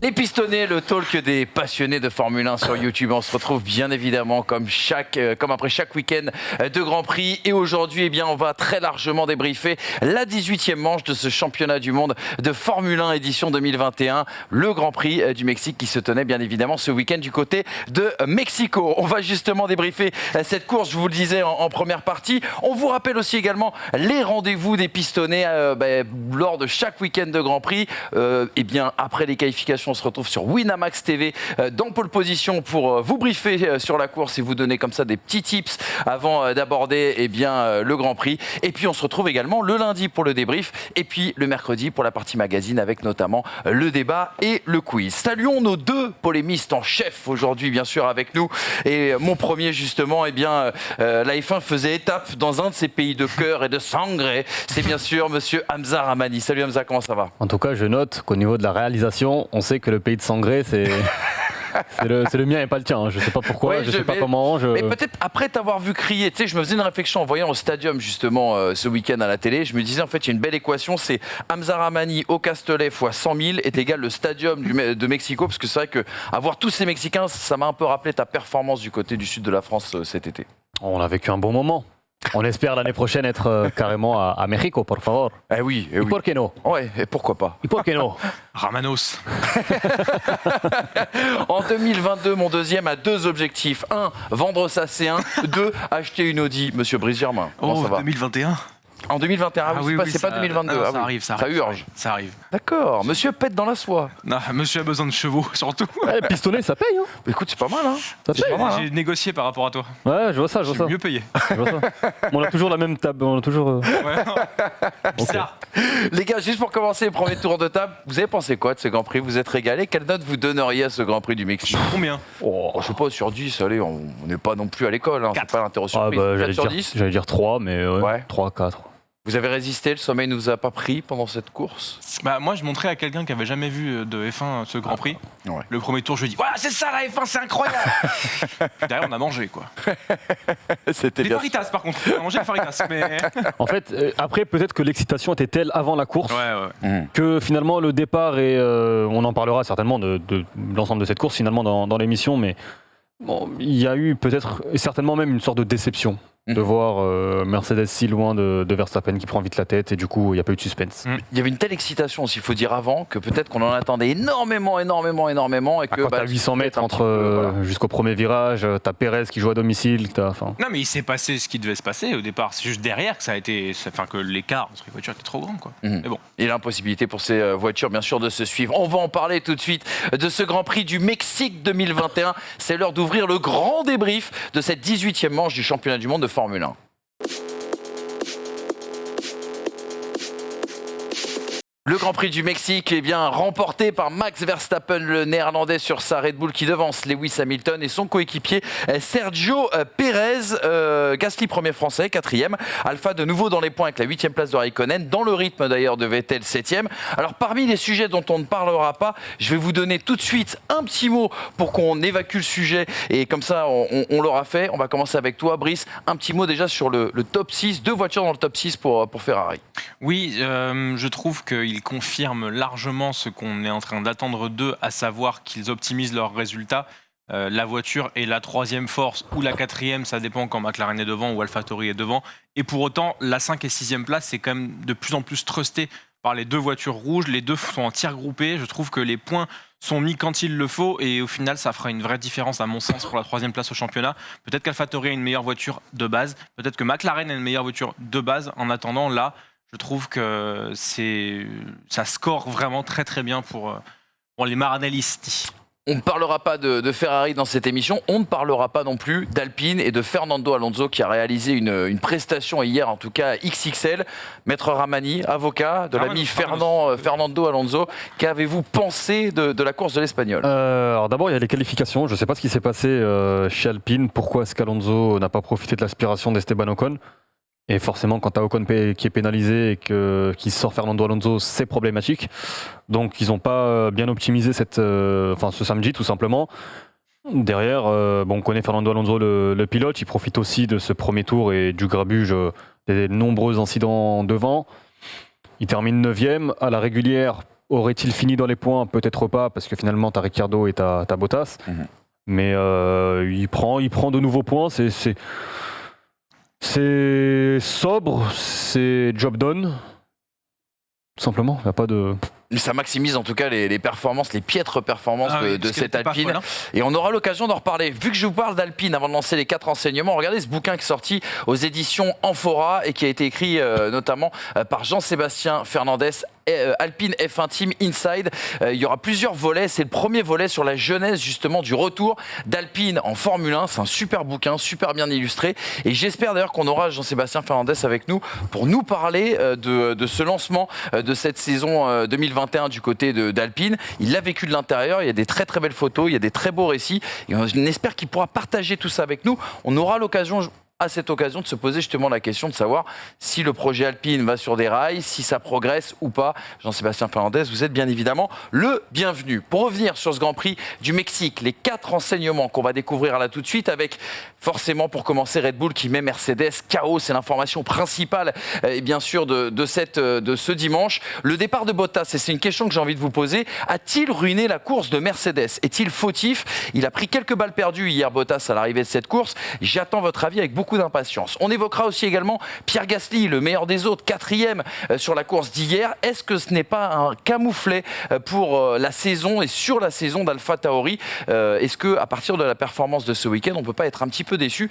Les pistonnés, le talk des passionnés de Formule 1 sur YouTube. On se retrouve bien évidemment comme après chaque week-end de Grand Prix. Et aujourd'hui, on va très largement débriefer la 18e manche de ce championnat du monde de Formule 1 édition 2021. Le Grand Prix du Mexique qui se tenait bien évidemment ce week-end du côté de Mexico. On va justement débriefer cette course, je vous le disais en première partie. On vous rappelle aussi également les rendez-vous des pistonnés lors de chaque week-end de Grand Prix. Après les qualifications, on se retrouve sur Winamax TV dans pole position pour vous briefer sur la course et vous donner comme ça des petits tips avant d'aborder le Grand Prix. Et puis on se retrouve également le lundi pour le débrief et puis le mercredi pour la partie magazine avec notamment le débat et le quiz. Saluons nos deux polémistes en chef aujourd'hui bien sûr avec nous. Et mon premier justement, la F1 faisait étape dans un de ses pays de cœur et de sangre. C'est bien sûr monsieur Hamza Ramani. Salut Hamza, comment ça va? En tout cas, je note qu'au niveau de la réalisation, on sait que le pays de Sangré, c'est le mien et pas le tien. Je ne sais pas pourquoi, ouais, je ne sais pas comment. Mais peut-être après t'avoir vu crier, je me faisais une réflexion en voyant au stadium justement ce week-end à la télé. Je me disais en fait, il y a une belle équation, c'est Hamza Ramani au Castellet fois 100 000 est égal le stadium de Mexico. Parce que c'est vrai qu'avoir tous ces Mexicains, ça m'a un peu rappelé ta performance du côté du sud de la France cet été. On a vécu un bon moment. On espère l'année prochaine être carrément à Mexico, por favor. Eh oui. Et por qué no? Ouais, et pourquoi pas? Et por qué no? Ramanos. En 2022, mon deuxième a deux objectifs. 1, vendre sa C1. 2, acheter une Audi. Monsieur Brice-Germain, comment ça va? 2021. En 2021, c'est pas 2022. Non, ça arrive. Ça urge. Ça arrive. D'accord, monsieur pète dans la soie. Non, monsieur a besoin de chevaux, surtout. Ouais, pistonné, ça paye. Hein. Écoute, c'est pas mal. Hein. Ça paye. J'ai négocié par rapport à toi. Ouais, je vois ça. J'ai mieux payé. Je vois ça. On a toujours la même table. On a toujours. Ouais, bizarre. Les gars, juste pour commencer le premier tour de table, vous avez pensé quoi de ce Grand Prix? Vous êtes régalés? Quelle note vous donneriez à ce Grand Prix du Mexique? Combien? Je sais pas, sur 10, allez, on n'est pas non plus à l'école. Hein, c'est pas l'interro surprise. 4 sur 10? J'allais dire 3, mais ouais. 3, 4. Vous avez résisté, le sommeil ne vous a pas pris pendant cette course? Moi, je montrais à quelqu'un qui avait jamais vu de F1 ce Grand Prix. Ouais. Le premier tour, je lui ai dit voilà, c'est ça la F1, c'est incroyable. Derrière, on a mangé quoi. C'était des bien. faritas par contre, on a mangé des faritas. Mais... En fait, après, peut-être que l'excitation était telle avant la course ouais. que finalement le départ, et on en parlera certainement de l'ensemble de cette course finalement dans l'émission, mais bon, il y a eu peut-être et certainement même une sorte de déception. De voir Mercedes si loin de Verstappen qui prend vite la tête et du coup il n'y a pas eu de suspense. Il y avait une telle excitation aussi, il faut dire avant, que peut-être qu'on en attendait énormément et que quand t'as 800 mètres jusqu'au premier virage, t'as Pérez qui joue à domicile, Non mais il s'est passé ce qui devait se passer au départ, c'est juste derrière que l'écart entre les voitures était trop grand quoi. Mais bon. Et l'impossibilité pour ces voitures bien sûr de se suivre. On va en parler tout de suite de ce Grand Prix du Mexique 2021. C'est l'heure d'ouvrir le grand débrief de cette 18e manche du championnat du monde de Formule 1. Le Grand Prix du Mexique est bien remporté par Max Verstappen, le néerlandais sur sa Red Bull qui devance Lewis Hamilton et son coéquipier Sergio Pérez. Gasly premier français, 4e. Alpha de nouveau dans les points avec la 8e place de Raikkonen, dans le rythme d'ailleurs de Vettel 7e. Alors parmi les sujets dont on ne parlera pas, je vais vous donner tout de suite un petit mot pour qu'on évacue le sujet et comme ça on l'aura fait. On va commencer avec toi Brice, un petit mot déjà sur le top 6, 2 voitures dans le top 6 pour Ferrari. Oui, je trouve qu'il confirme largement ce qu'on est en train d'attendre d'eux, à savoir qu'ils optimisent leurs résultats. La voiture est la 3e force ou la 4e, ça dépend quand McLaren est devant ou AlphaTauri est devant. Et pour autant, la 5 et 6e place, c'est quand même de plus en plus trusté par les deux voitures rouges. Les deux sont en tir groupé. Je trouve que les points sont mis quand il le faut et au final, ça fera une vraie différence à mon sens pour la 3e place au championnat. Peut-être qu'AlphaTauri a une meilleure voiture de base. Peut-être que McLaren a une meilleure voiture de base. En attendant, là, je trouve que ça score vraiment très très bien pour les Maranellisti. On ne parlera pas de Ferrari dans cette émission, on ne parlera pas non plus d'Alpine et de Fernando Alonso qui a réalisé une prestation hier, en tout cas XXL. Maître Ramani, avocat de l'ami Fernando Alonso, qu'avez-vous pensé de la course de l'Espagnol? Alors d'abord il y a les qualifications, je ne sais pas ce qui s'est passé chez Alpine, pourquoi est-ce qu'Alonso n'a pas profité de l'aspiration d'Esteban Ocon? Et forcément, quand tu as Ocon qui est pénalisé et qui sort Fernando Alonso, c'est problématique. Donc, ils n'ont pas bien optimisé ce samedi, tout simplement. Derrière, on connaît Fernando Alonso, le pilote. Il profite aussi de ce premier tour et du grabuge des nombreux incidents devant. Il termine 9e. À la régulière, Aurait-il fini dans les points? Peut-être pas, parce que finalement, tu as Ricciardo et tu as Bottas. Mais il prend de nouveaux points. C'est sobre, c'est job done. Tout simplement, il n'y a pas de... Ça maximise en tout cas les performances, les piètres performances de cette Alpine. Et on aura l'occasion d'en reparler. Vu que je vous parle d'Alpine avant de lancer les 4 enseignements, regardez ce bouquin qui est sorti aux éditions Amphora et qui a été écrit notamment par Jean-Sébastien Fernandez. Alpine F1 Team Inside. Il y aura plusieurs volets. C'est le premier volet sur la genèse justement du retour d'Alpine en Formule 1. C'est un super bouquin, super bien illustré. Et j'espère d'ailleurs qu'on aura Jean-Sébastien Fernandez avec nous pour nous parler de ce lancement de cette saison 2021 du côté d'Alpine. Il l'a vécu de l'intérieur. Il y a des très très belles photos. Il y a des très beaux récits. Et on espère qu'il pourra partager tout ça avec nous. On aura l'occasion à cette occasion de se poser justement la question de savoir si le projet Alpine va sur des rails, si ça progresse ou pas. Jean-Sébastien Fernandez, vous êtes bien évidemment le bienvenu. Pour revenir sur ce Grand Prix du Mexique, les 4 enseignements qu'on va découvrir là tout de suite avec forcément pour commencer Red Bull qui met Mercedes KO, c'est l'information principale et bien sûr de ce dimanche. Le départ de Bottas, et c'est une question que j'ai envie de vous poser, a-t-il ruiné la course de Mercedes? Est-il fautif? Il a pris quelques balles perdues hier Bottas à l'arrivée de cette course. J'attends votre avis avec beaucoup d'impatience. On évoquera aussi également Pierre Gasly, le meilleur des autres, 4e sur la course d'hier. Est-ce que ce n'est pas un camouflet pour la saison et sur la saison d'Alpha Tauri? Est-ce que à partir de la performance de ce week-end, on peut pas être un petit peu déçu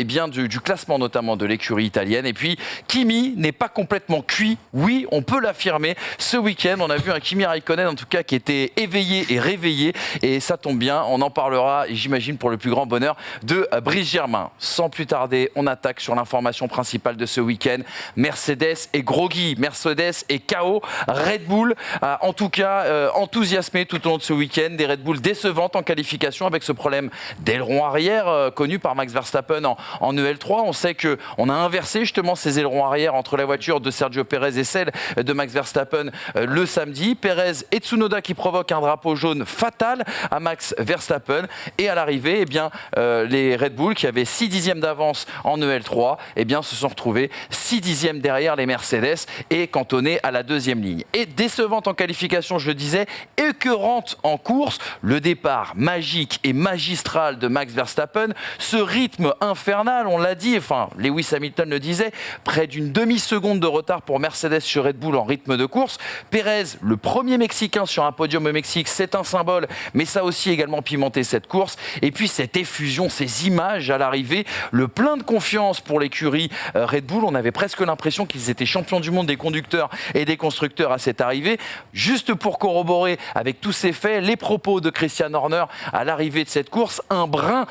bien du classement notamment de l'écurie italienne? Et puis Kimi n'est pas complètement cuit. Oui, on peut l'affirmer. Ce week-end, on a vu un Kimi Raikkonen en tout cas qui était éveillé et réveillé. Et ça tombe bien, on en parlera, j'imagine, pour le plus grand bonheur de Brice Germain. Sans plus tarder, on attaque sur l'information principale de ce week-end. Mercedes est groggy, Mercedes est KO. Red Bull a en tout cas enthousiasmé tout au long de ce week-end. Des Red Bull décevantes en qualification avec ce problème d'aileron arrière connu par Max Verstappen en EL3. On sait qu'on a inversé justement ces ailerons arrière entre la voiture de Sergio Pérez et celle de Max Verstappen le samedi. Pérez et Tsunoda qui provoquent un drapeau jaune fatal à Max Verstappen. Et à l'arrivée, eh bien, les Red Bull qui avaient 6 dixièmes d'avance en EL3, eh bien, se sont retrouvés 6 dixièmes derrière les Mercedes et cantonnés à la 2e ligne. Et décevante en qualification, je le disais, écœurante en course, le départ magique et magistral de Max Verstappen, ce rythme infernal, on l'a dit, enfin, Lewis Hamilton le disait, près d'une demi-seconde de retard pour Mercedes sur Red Bull en rythme de course. Pérez, le premier Mexicain sur un podium au Mexique, c'est un symbole, mais ça a aussi également pimenté cette course. Et puis cette effusion, ces images à l'arrivée, le plein de confiance pour l'écurie Red Bull. On avait presque l'impression qu'ils étaient champions du monde des conducteurs et des constructeurs à cette arrivée. Juste pour corroborer avec tous ces faits, les propos de Christian Horner à l'arrivée de cette course, un brin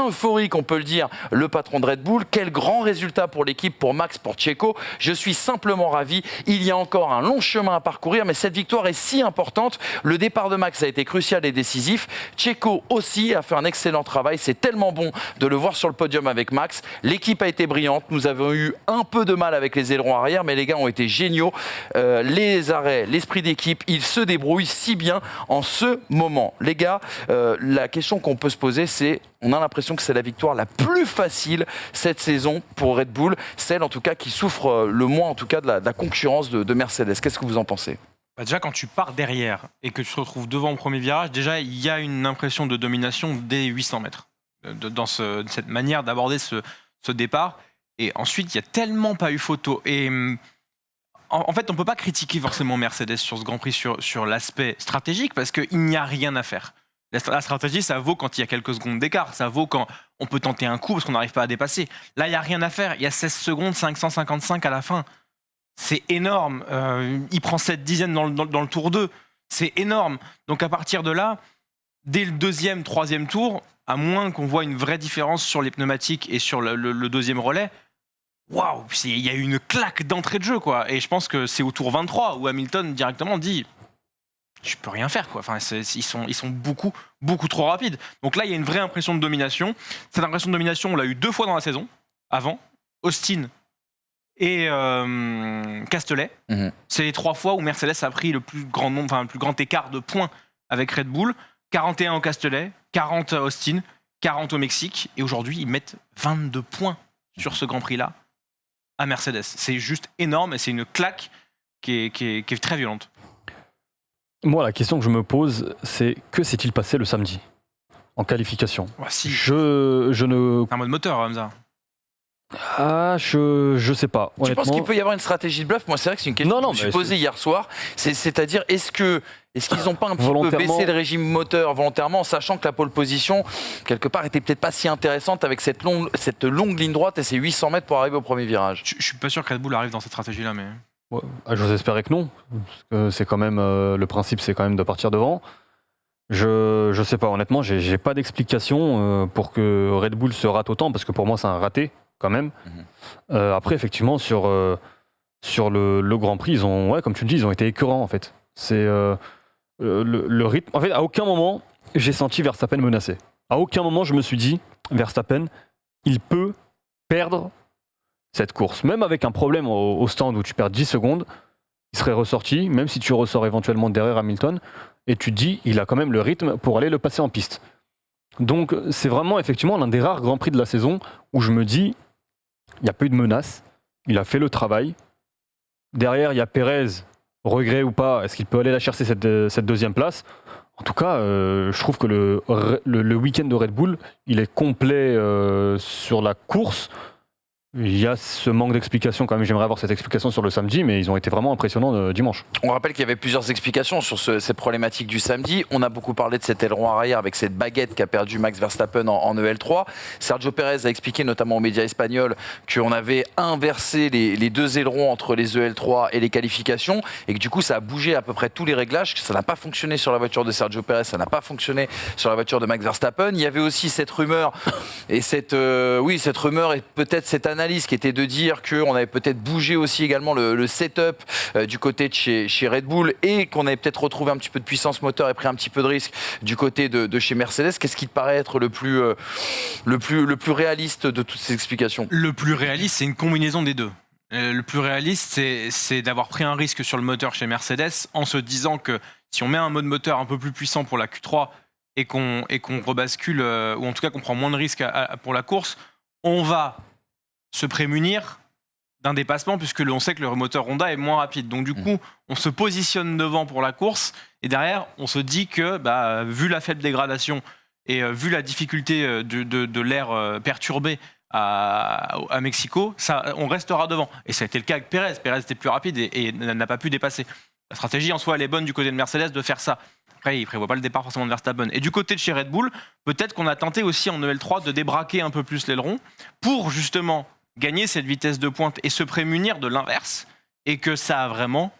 euphorique, on peut le dire, le patron de Red Bull. Quel grand résultat pour l'équipe, pour Max, pour Checo. Je suis simplement ravi. Il y a encore un long chemin à parcourir, mais cette victoire est si importante. Le départ de Max a été crucial et décisif. Checo aussi a fait un excellent travail. C'est tellement bon de le voir sur le podium avec Max. L'équipe a été brillante. Nous avons eu un peu de mal avec les ailerons arrière, mais les gars ont été géniaux. Les arrêts, l'esprit d'équipe, ils se débrouillent si bien en ce moment. Les gars, la question qu'on peut se poser, c'est, on a l'impression que c'est la victoire la plus facile cette saison pour Red Bull, celle en tout cas qui souffre le moins en tout cas de la concurrence de Mercedes. Qu'est-ce que vous en pensez ? Déjà, quand tu pars derrière et que tu te retrouves devant au premier virage, déjà, il y a une impression de domination dès 800 mètres. Dans cette manière d'aborder ce départ. Et ensuite, il n'y a tellement pas eu photo. Et en fait, on ne peut pas critiquer forcément Mercedes sur ce Grand Prix sur l'aspect stratégique parce qu'il n'y a rien à faire. La stratégie, ça vaut quand il y a quelques secondes d'écart. Ça vaut quand on peut tenter un coup parce qu'on n'arrive pas à dépasser. Là, il n'y a rien à faire. Il y a 16 secondes, 555 à la fin. C'est énorme. Il prend 7 dixièmes dans le tour 2. C'est énorme. Donc à partir de là, dès le 2e, 3e tour, à moins qu'on voit une vraie différence sur les pneumatiques et sur le 2e relais, waouh, il y a eu une claque d'entrée de jeu, quoi. Et je pense que c'est au tour 23 où Hamilton directement dit je peux rien faire, quoi. Enfin, ils sont beaucoup, beaucoup trop rapides. Donc là, il y a une vraie impression de domination. Cette impression de domination, on l'a eu 2 fois dans la saison, avant, Austin et Castellet. C'est les 3 fois où Mercedes a pris le plus grand écart de points avec Red Bull. 41 au Castellet, 40 à Austin, 40 au Mexique. Et aujourd'hui, ils mettent 22 points sur ce Grand Prix-là à Mercedes. C'est juste énorme et c'est une claque qui est très violente. Moi, la question que je me pose, c'est que s'est-il passé le samedi en qualification? Ouais, si. Je ne. C'est un mode moteur, Hamza. Je sais pas. Tu penses Honnêtement. qu'il peut y avoir une stratégie de bluff? Moi, c'est vrai que c'est une question Non, que non, je me suis mais posée hier soir. C'est-à-dire, est-ce qu'ils n'ont pas un petit peu Volontairement. baissé le régime moteur volontairement, sachant que la pole position, quelque part, était peut-être pas si intéressante avec cette longue ligne droite et ces 800 mètres pour arriver au premier virage? Je suis pas sûr que Red Bull arrive dans cette stratégie-là, mais. Ouais, j'ose espérer que non. Parce que c'est quand même. Le principe, c'est quand même de partir devant. Je sais pas, honnêtement, j'ai pas d'explication pour que Red Bull se rate autant, parce que pour moi, c'est un raté, quand même. Après, effectivement, sur le Grand Prix, ils ont, ouais, comme tu le dis, ils ont été écœurants, en fait. C'est le rythme. En fait, à aucun moment, j'ai senti Verstappen menacé. À aucun moment, je me suis dit, Verstappen, il peut perdre cette course. Même avec un problème au stand où tu perds 10 secondes, il serait ressorti, même si tu ressors éventuellement derrière Hamilton, et tu te dis, il a quand même le rythme pour aller le passer en piste. Donc, c'est vraiment, effectivement, l'un des rares Grands Prix de la saison où je me dis, il n'y a pas eu de menace, il a fait le travail. Derrière, il y a Pérez, regret ou pas, est-ce qu'il peut aller la chercher cette deuxième place? En tout cas, je trouve que le week-end de Red Bull, il est complet sur la course. Il y a ce manque d'explication, quand même, j'aimerais avoir cette explication sur le samedi, mais ils ont été vraiment impressionnants dimanche. On rappelle qu'il y avait plusieurs explications sur cette problématique du samedi. On a beaucoup parlé de cet aileron arrière avec cette baguette qu'a perdu Max Verstappen en EL3. Sergio Pérez a expliqué notamment aux médias espagnols qu'on avait inversé les deux ailerons entre les EL3 et les qualifications et que du coup ça a bougé à peu près tous les réglages, que ça n'a pas fonctionné sur la voiture de Sergio Pérez, ça n'a pas fonctionné sur la voiture de Max Verstappen. Il y avait aussi cette rumeur et cette rumeur et peut-être cette analyse qui était de dire qu'on avait peut-être bougé aussi également le setup du côté de chez Red Bull et qu'on avait peut-être retrouvé un petit peu de puissance moteur et pris un petit peu de risque du côté de chez Mercedes. Qu'est-ce qui te paraît être le plus réaliste de toutes ces explications? Le plus réaliste, c'est une combinaison des deux. Le plus réaliste, c'est d'avoir pris un risque sur le moteur chez Mercedes en se disant que si on met un mode moteur un peu plus puissant pour la Q3 et qu'on rebascule, ou en tout cas qu'on prend moins de risques pour la course, on va se prémunir d'un dépassement puisque on sait que le moteur Honda est moins rapide. Donc du coup, on se positionne devant pour la course et derrière, on se dit que vu la faible dégradation et vu la difficulté de l'air perturbé à Mexico, on restera devant. Et ça a été le cas avec Pérez. Pérez était plus rapide et n'a pas pu dépasser. La stratégie en soi, elle est bonne du côté de Mercedes de faire ça. Après, il ne prévoit pas le départ forcément de Verstappen. Et du côté de chez Red Bull, peut-être qu'on a tenté aussi en EL3 de débraquer un peu plus l'aileron pour justement gagner cette vitesse de pointe et se prémunir de l'inverse, et que ça a vraiment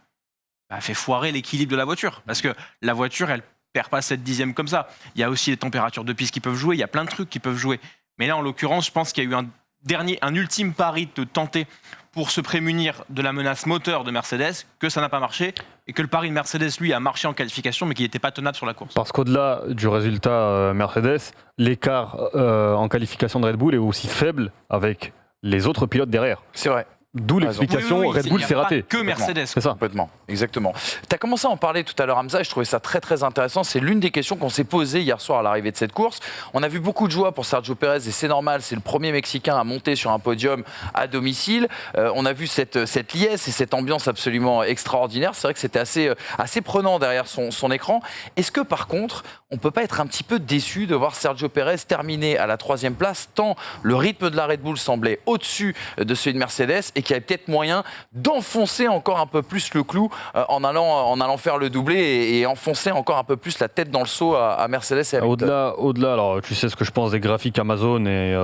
fait foirer l'équilibre de la voiture. Parce que la voiture, elle perd pas 7 dixièmes comme ça. Il y a aussi les températures de piste qui peuvent jouer, il y a plein de trucs qui peuvent jouer. Mais là, en l'occurrence, je pense qu'il y a eu un ultime pari de tenter pour se prémunir de la menace moteur de Mercedes, que ça n'a pas marché, et que le pari de Mercedes, lui, a marché en qualification, mais qui n'était pas tenable sur la course. Parce qu'au-delà du résultat Mercedes, l'écart en qualification de Red Bull est aussi faible avec les autres pilotes derrière. C'est vrai. D'où l'explication, Red Bull s'est raté. Que Mercedes. C'est ça. Complètement, exactement. Tu as commencé à en parler tout à l'heure, Hamza, et je trouvais ça très très intéressant. C'est l'une des questions qu'on s'est posées hier soir à l'arrivée de cette course. On a vu beaucoup de joie pour Sergio Pérez, et c'est normal, c'est le premier Mexicain à monter sur un podium à domicile. On a vu cette liesse et cette ambiance absolument extraordinaire. C'est vrai que c'était assez prenant derrière son écran. Est-ce que par contre, on ne peut pas être un petit peu déçu de voir Sergio Pérez terminer à la 3e place, tant le rythme de la Red Bull semblait au-dessus de celui de Mercedes et qu'il y avait peut-être moyen d'enfoncer encore un peu plus le clou en allant faire le doublé et enfoncer encore un peu plus la tête dans le seau à Mercedes et Hamilton. Au-delà, alors tu sais ce que je pense des graphiques Amazon et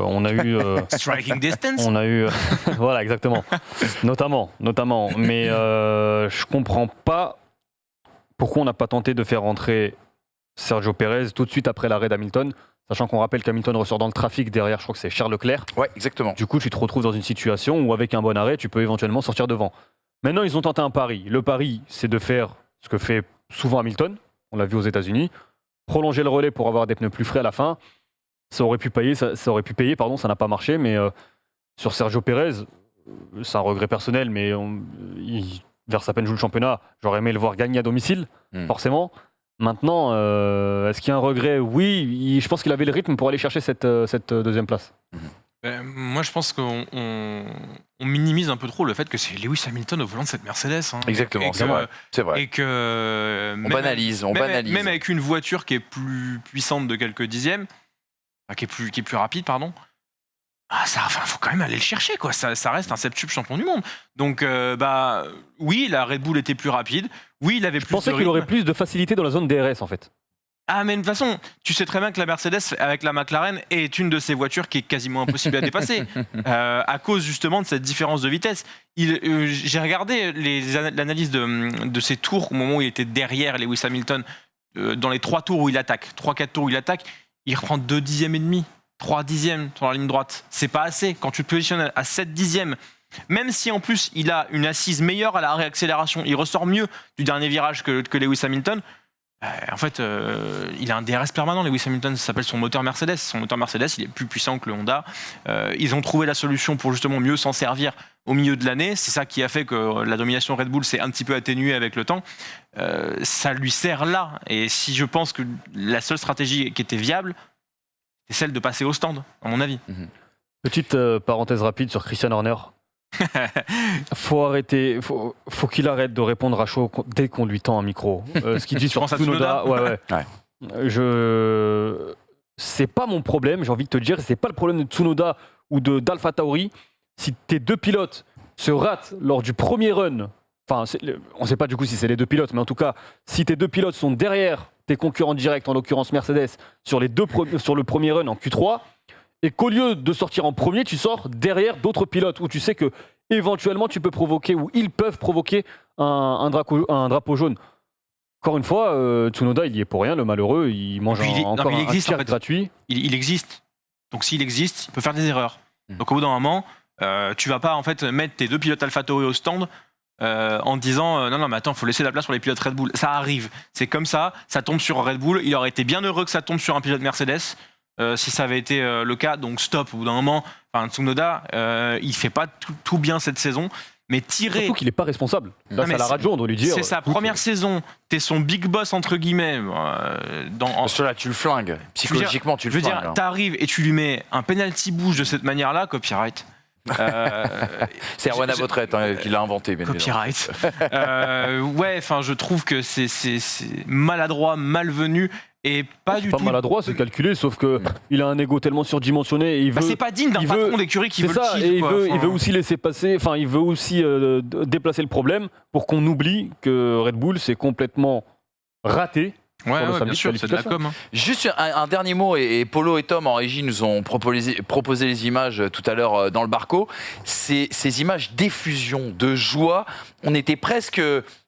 on a eu Striking distance. on a eu voilà exactement, notamment. Mais je comprends pas pourquoi on n'a pas tenté de faire rentrer Sergio Pérez tout de suite après l'arrêt d'Hamilton, sachant qu'on rappelle qu'Hamilton ressort dans le trafic derrière, je crois que c'est Charles Leclerc. Ouais, exactement. Du coup, tu te retrouves dans une situation où avec un bon arrêt, tu peux éventuellement sortir devant. Maintenant, ils ont tenté un pari. Le pari, c'est de faire ce que fait souvent Hamilton, on l'a vu aux États-Unis, prolonger le relais pour avoir des pneus plus frais à la fin. Ça aurait pu payer, ça n'a pas marché, mais sur Sergio Pérez, c'est un regret personnel, mais Verstappen joue le championnat, j'aurais aimé le voir gagner à domicile, forcément. Maintenant, est-ce qu'il y a un regret? Oui, je pense qu'il avait le rythme pour aller chercher cette 2e place. Moi, je pense qu'on on minimise un peu trop le fait que c'est Lewis Hamilton au volant de cette Mercedes. Hein. Exactement, Et c'est que- vrai. C'est vrai. Et que On banalise. même avec une voiture qui est plus puissante de quelques dixièmes, enfin, qui est plus rapide, pardon. Faut quand même aller le chercher, quoi. Ça reste un septuple champion du monde. Donc, oui, la Red Bull était plus rapide. Oui, il avait Je plus pensais de qu'il aurait rythme. plus de facilité dans la zone DRS en fait. Ah, mais de toute façon, tu sais très bien que la Mercedes, avec la McLaren, est une de ces voitures qui est quasiment impossible à dépasser. À cause justement de cette différence de vitesse. J'ai regardé l'analyse de ses tours au moment où il était derrière Lewis Hamilton, dans les 3 tours où il attaque, 3-4 tours où il attaque, il reprend 2 dixièmes et demi, 3 dixièmes sur la ligne droite. C'est pas assez. Quand tu te positionnes à 7 dixièmes, même si en plus il a une assise meilleure à la réaccélération, il ressort mieux du dernier virage que Lewis Hamilton. En fait, il a un DRS permanent, Lewis Hamilton, ça s'appelle son moteur Mercedes. Son moteur Mercedes, il est plus puissant que le Honda. Ils ont trouvé la solution pour justement mieux s'en servir au milieu de l'année. C'est ça qui a fait que la domination Red Bull s'est un petit peu atténuée avec le temps. Ça lui sert là. Et si je pense que la seule stratégie qui était viable, c'est celle de passer au stand, à mon avis. Petite parenthèse rapide sur Christian Horner. Faut arrêter, faut qu'il arrête de répondre à chaud dès qu'on lui tend un micro. Ce qu'il dit sur penses à Tsunoda, Tsunoda ouais. C'est pas mon problème, j'ai envie de te dire, c'est pas le problème de Tsunoda ou d'Alpha Tauri. Si tes 2 pilotes se ratent lors du premier run, enfin, on sait pas du coup si c'est les 2 pilotes, mais en tout cas, si tes 2 pilotes sont derrière tes concurrents directs, en l'occurrence Mercedes, sur le premier run en Q3, et qu'au lieu de sortir en premier, tu sors derrière d'autres pilotes où tu sais que éventuellement tu peux provoquer ou ils peuvent provoquer un drapeau jaune. Encore une fois, Tsunoda, il y est pour rien, le malheureux, il mange encore un tir gratuit. Il existe. Donc s'il existe, il peut faire des erreurs. Donc au bout d'un moment, tu vas pas en fait mettre tes 2 pilotes AlphaTauri au stand en disant non mais attends, faut laisser la place pour les pilotes Red Bull. Ça arrive, c'est comme ça tombe sur Red Bull. Il aurait été bien heureux que ça tombe sur un pilote Mercedes. Si ça avait été le cas, donc stop. Au bout d'un moment, Tsunoda, il fait pas tout bien cette saison, mais tirer. Surtout qu'il est pas responsable. Là, c'est à la radio, on doit lui dire. C'est sa première saison. T'es son big boss entre guillemets. Cela, tu le flingues. Psychologiquement, tu le flingues. Je veux dire, t'arrives et tu lui mets un penalty bouge de cette manière-là, copyright. C'est Erwan Abotret qui l'a inventé. Copyright. Je trouve que c'est maladroit, malvenu. Et pas du tout. Pas maladroit, c'est calculé, sauf que il a un ego tellement surdimensionné. Et il veut, c'est pas digne d'un patron d'écurie qui veut ça, le titre. Et il veut aussi laisser passer, il veut aussi déplacer le problème pour qu'on oublie que Red Bull s'est complètement raté. Ouais, bien sûr, c'est de la com. Hein. Juste un dernier mot, et Polo et Tom en régie nous ont proposé les images tout à l'heure dans le Barco. Ces images d'effusion, de joie, on était presque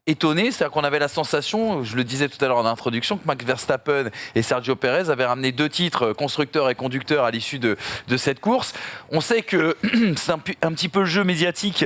étonnés, c'est-à-dire qu'on avait la sensation, je le disais tout à l'heure en introduction, que Max Verstappen et Sergio Perez avaient ramené 2 titres, constructeur et conducteur, à l'issue de cette course. On sait que c'est un petit peu le jeu médiatique.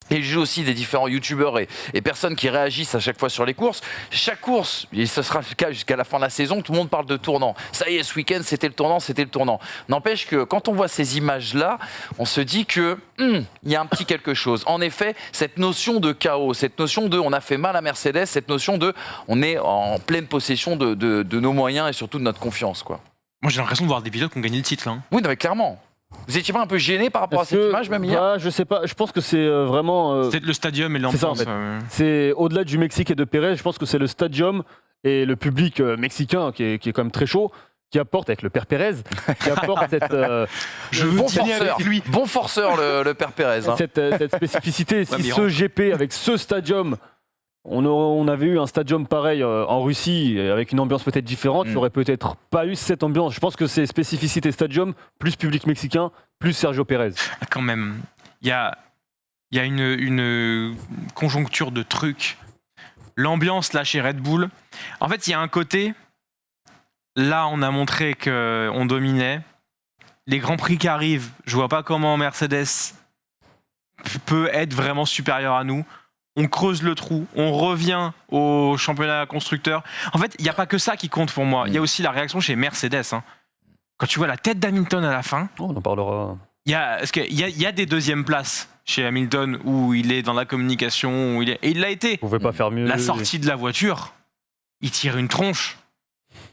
Et le jeu aussi des différents youtubeurs et personnes qui réagissent à chaque fois sur les courses. Chaque course, et ce sera le cas jusqu'à la fin de la saison, tout le monde parle de tournant. Ça y est, ce week-end, c'était le tournant. N'empêche que quand on voit ces images-là, on se dit que il y a un petit quelque chose. En effet, cette notion de chaos, cette notion de on a fait mal à Mercedes, cette notion de on est en pleine possession de nos moyens et surtout de notre confiance, quoi. Moi, j'ai l'impression de voir des pilotes qui ont gagné le titre. Là. Oui, non, mais clairement. Vous étiez pas un peu gêné par rapport à cette image même hier? Je sais pas, je pense que c'est vraiment... C'est le stadium et l'ambiance. C'est ça, en fait. C'est au-delà du Mexique et de Pérez, je pense que c'est le stadium et le public mexicain qui est quand même très chaud, qui apporte, avec le père Pérez, qui apporte cette... Bon forceur le père Pérez. Hein. Cette spécificité. Si ce GP, avec ce stadium, on avait eu un stadium pareil en Russie, avec une ambiance peut-être différente, il n'y aurait peut-être pas eu cette ambiance. Je pense que c'est spécificité stadium, plus public mexicain, plus Sergio Pérez. Quand même, il y a une conjoncture de trucs. L'ambiance là chez Red Bull, en fait, il y a un côté, là on a montré qu'on dominait. Les Grands Prix qui arrivent, je vois pas comment Mercedes peut être vraiment supérieur à nous. On creuse le trou, on revient au championnat constructeur. En fait, il n'y a pas que ça qui compte pour moi. Il y a aussi la réaction chez Mercedes. Hein. Quand tu vois la tête d'Hamilton à la fin, on en parlera. Il y a des deuxièmes places chez Hamilton où il est dans la communication, et il l'a été. On ne pouvait pas faire mieux. La sortie de la voiture, il tire une tronche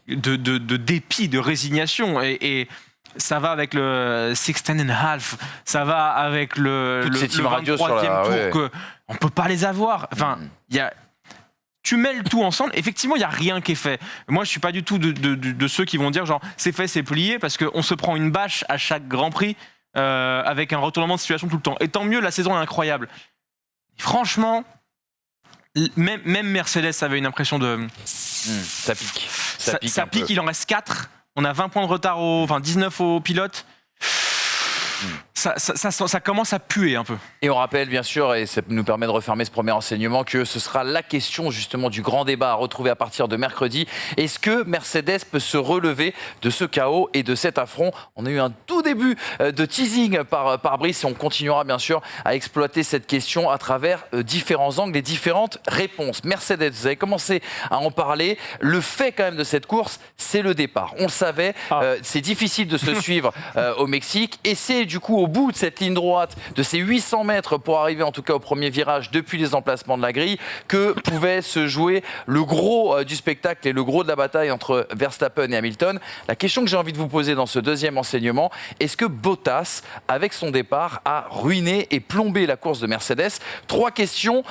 de dépit, de résignation. Et ça va avec le 16.5, ça va avec le Toutes ces team radios sur 23e la- tour ouais. que on peut pas les avoir. Enfin, tu mêles tout ensemble. Effectivement, il y a rien qui est fait. Moi, je suis pas du tout de ceux qui vont dire genre c'est fait, c'est plié, parce qu'on se prend une bâche à chaque Grand Prix avec un retournement de situation tout le temps. Et tant mieux, la saison est incroyable. Franchement, même Mercedes avait une impression de Ça pique. Ça pique. ça un peu. pique, il en reste 4. On a 20 points de retard, 19 au pilote. Ça commence à puer un peu. Et on rappelle bien sûr, et ça nous permet de refermer ce premier enseignement, que ce sera la question justement du grand débat à retrouver à partir de mercredi. Est-ce que Mercedes peut se relever de ce chaos et de cet affront? On a eu un tout début de teasing par Brice et on continuera bien sûr à exploiter cette question à travers différents angles et différentes réponses. Mercedes, vous avez commencé à en parler. Le fait quand même de cette course, c'est le départ. On le savait, c'est difficile de se suivre au Mexique et c'est du coup au bout de cette ligne droite, de ces 800 mètres pour arriver en tout cas au premier virage depuis les emplacements de la grille, que pouvait se jouer le gros du spectacle et le gros de la bataille entre Verstappen et Hamilton. La question que j'ai envie de vous poser dans ce deuxième enseignement, est-ce que Bottas, avec son départ, a ruiné et plombé la course de Mercedes? 3 questions,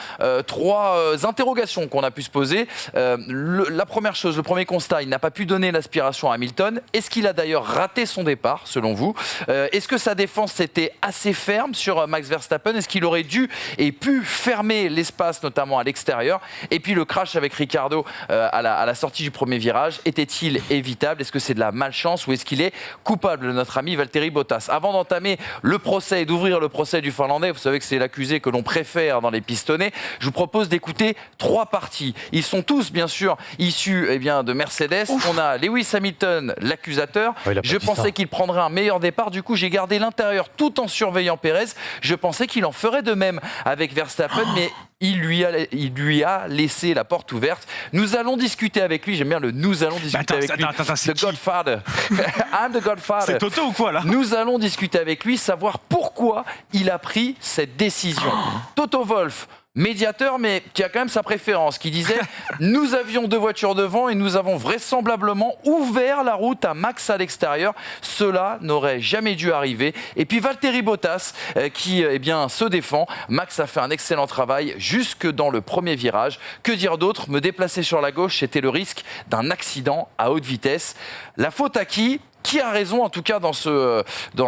3 interrogations qu'on a pu se poser. La première chose, le premier constat, il n'a pas pu donner l'aspiration à Hamilton. Est-ce qu'il a d'ailleurs raté son départ, selon vous? Est-ce que sa défense était assez ferme sur Max Verstappen? Est-ce qu'il aurait dû et pu fermer l'espace, notamment à l'extérieur? Et puis le crash avec Ricciardo à la sortie du premier virage, était-il évitable? Est-ce que c'est de la malchance ou est-ce qu'il est coupable, notre ami Valtteri Bottas? Avant d'entamer le procès et d'ouvrir le procès du Finlandais, vous savez que c'est l'accusé que l'on préfère dans les pistonnets, je vous propose d'écouter 3 parties. Ils sont tous, bien sûr, issus de Mercedes. On a Lewis Hamilton, l'accusateur. Je pensais qu'il prendrait un meilleur départ. Du coup, j'ai gardé l'intérieur tout en surveillant Pérez. Je pensais qu'il en ferait de même avec Verstappen, mais il lui a laissé la porte ouverte. Nous allons discuter avec lui. J'aime bien le nous allons discuter avec lui. C'est The Godfather. I'm the Godfather. C'est Toto ou quoi là? Nous allons discuter avec lui, savoir pourquoi il a pris cette décision. Toto Wolff, médiateur, mais qui a quand même sa préférence, qui disait « Nous avions 2 voitures devant et nous avons vraisemblablement ouvert la route à Max à l'extérieur. Cela n'aurait jamais dû arriver. » Et puis Valtteri Bottas, qui se défend. Max a fait un excellent travail jusque dans le premier virage. Que dire d'autre? Me déplacer sur la gauche, c'était le risque d'un accident à haute vitesse. La faute à qui? Qui a raison, en tout cas,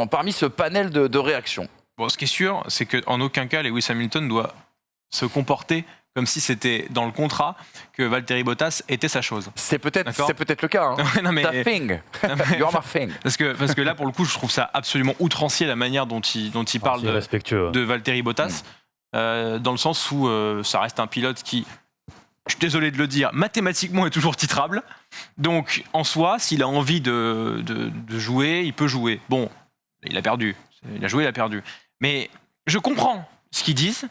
parmi ce panel de réactions? Bon, ce qui est sûr, c'est qu'en aucun cas, Lewis Hamilton doit se comporter comme si c'était dans le contrat que Valtteri Bottas était sa chose. C'est peut-être le cas. Hein. Non, mais, Ta thing. You're my thing. Parce que là, pour le coup, je trouve ça absolument outrancier la manière dont il parle de Valtteri Bottas, dans le sens où ça reste un pilote qui, je suis désolé de le dire, mathématiquement est toujours titrable. Donc, en soi, s'il a envie de jouer, il peut jouer. Bon, il a perdu. Il a joué, il a perdu. Mais je comprends ce qu'ils disent.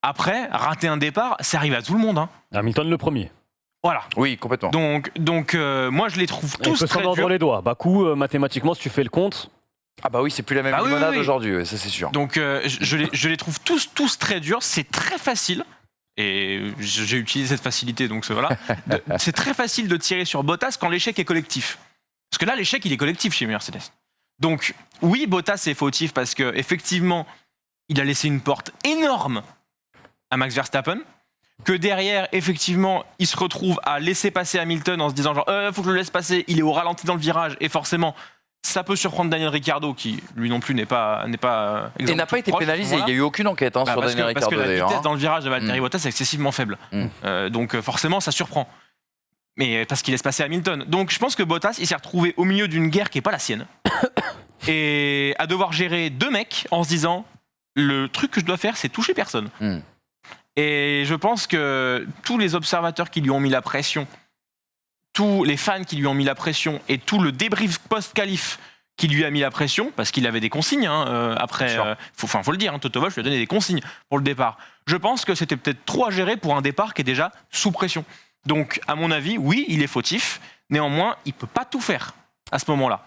Après, rater un départ, ça arrive à tout le monde. Hein. Hamilton le premier. Voilà. Oui, complètement. Donc moi, je les trouve tous très durs. Il peut s'en les doigts. Bakou, mathématiquement, si tu fais le compte... Ah bah oui, c'est plus la même limonade aujourd'hui, ça c'est sûr. Donc je les trouve tous très durs. C'est très facile. Et j'ai utilisé cette facilité, donc voilà. C'est très facile de tirer sur Bottas quand l'échec est collectif. Parce que là, l'échec, il est collectif chez Mercedes. Donc oui, Bottas est fautif parce qu'effectivement, il a laissé une porte énorme à Max Verstappen, que derrière, effectivement, il se retrouve à laisser passer Hamilton en se disant genre faut que je le laisse passer, il est au ralenti dans le virage, et forcément, ça peut surprendre Daniel Ricciardo, qui lui non plus n'est pas et n'a pas été pénalisé, voilà. Il n'y a eu aucune enquête sur Daniel Ricciardo. Parce que la vitesse dans le virage de Valtteri Bottas est excessivement faible. Donc forcément, ça surprend. Mais parce qu'il laisse passer Hamilton. Donc je pense que Bottas, il s'est retrouvé au milieu d'une guerre qui n'est pas la sienne, et à devoir gérer 2 mecs en se disant le truc que je dois faire, c'est toucher personne. Et je pense que tous les observateurs qui lui ont mis la pression, tous les fans qui lui ont mis la pression et tout le débrief post-qualif qui lui a mis la pression, parce qu'il avait des consignes après, faut le dire, Toto Wolff lui a donné des consignes pour le départ. Je pense que c'était peut-être trop à gérer pour un départ qui est déjà sous pression. Donc, à mon avis, oui, il est fautif. Néanmoins, il ne peut pas tout faire à ce moment-là.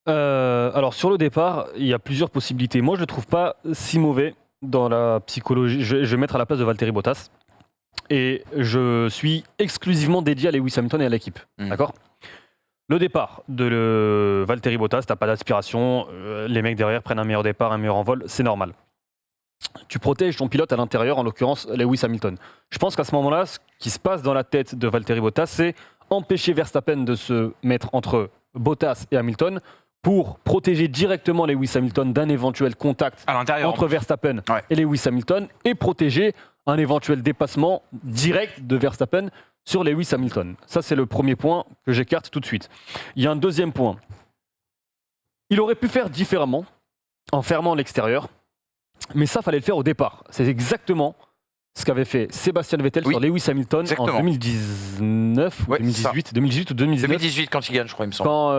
Alors, sur le départ, il y a plusieurs possibilités. Moi, je ne le trouve pas si mauvais dans la psychologie. Je vais mettre à la place de Valtteri Bottas. Et je suis exclusivement dédié à Lewis Hamilton et à l'équipe. D'accord ? Le départ de Valtteri Bottas, t'as pas d'aspiration, les mecs derrière prennent un meilleur départ, un meilleur envol, c'est normal. Tu protèges ton pilote à l'intérieur, en l'occurrence Lewis Hamilton. Je pense qu'à ce moment-là, ce qui se passe dans la tête de Valtteri Bottas, c'est empêcher Verstappen de se mettre entre Bottas et Hamilton pour protéger directement Lewis Hamilton d'un éventuel contact À l'intérieur. entre Verstappen et Lewis Hamilton et protéger un éventuel dépassement direct de Verstappen sur Lewis Hamilton. Ça, c'est le premier point que j'écarte tout de suite. Il y a un deuxième point. Il aurait pu faire différemment en fermant l'extérieur, mais ça, fallait le faire au départ. C'est exactement ce qu'avait fait Sébastien Vettel sur Lewis Hamilton en 2019 ou 2018 ou 2019. 2018 quand il gagne, je crois, il me semble. Quand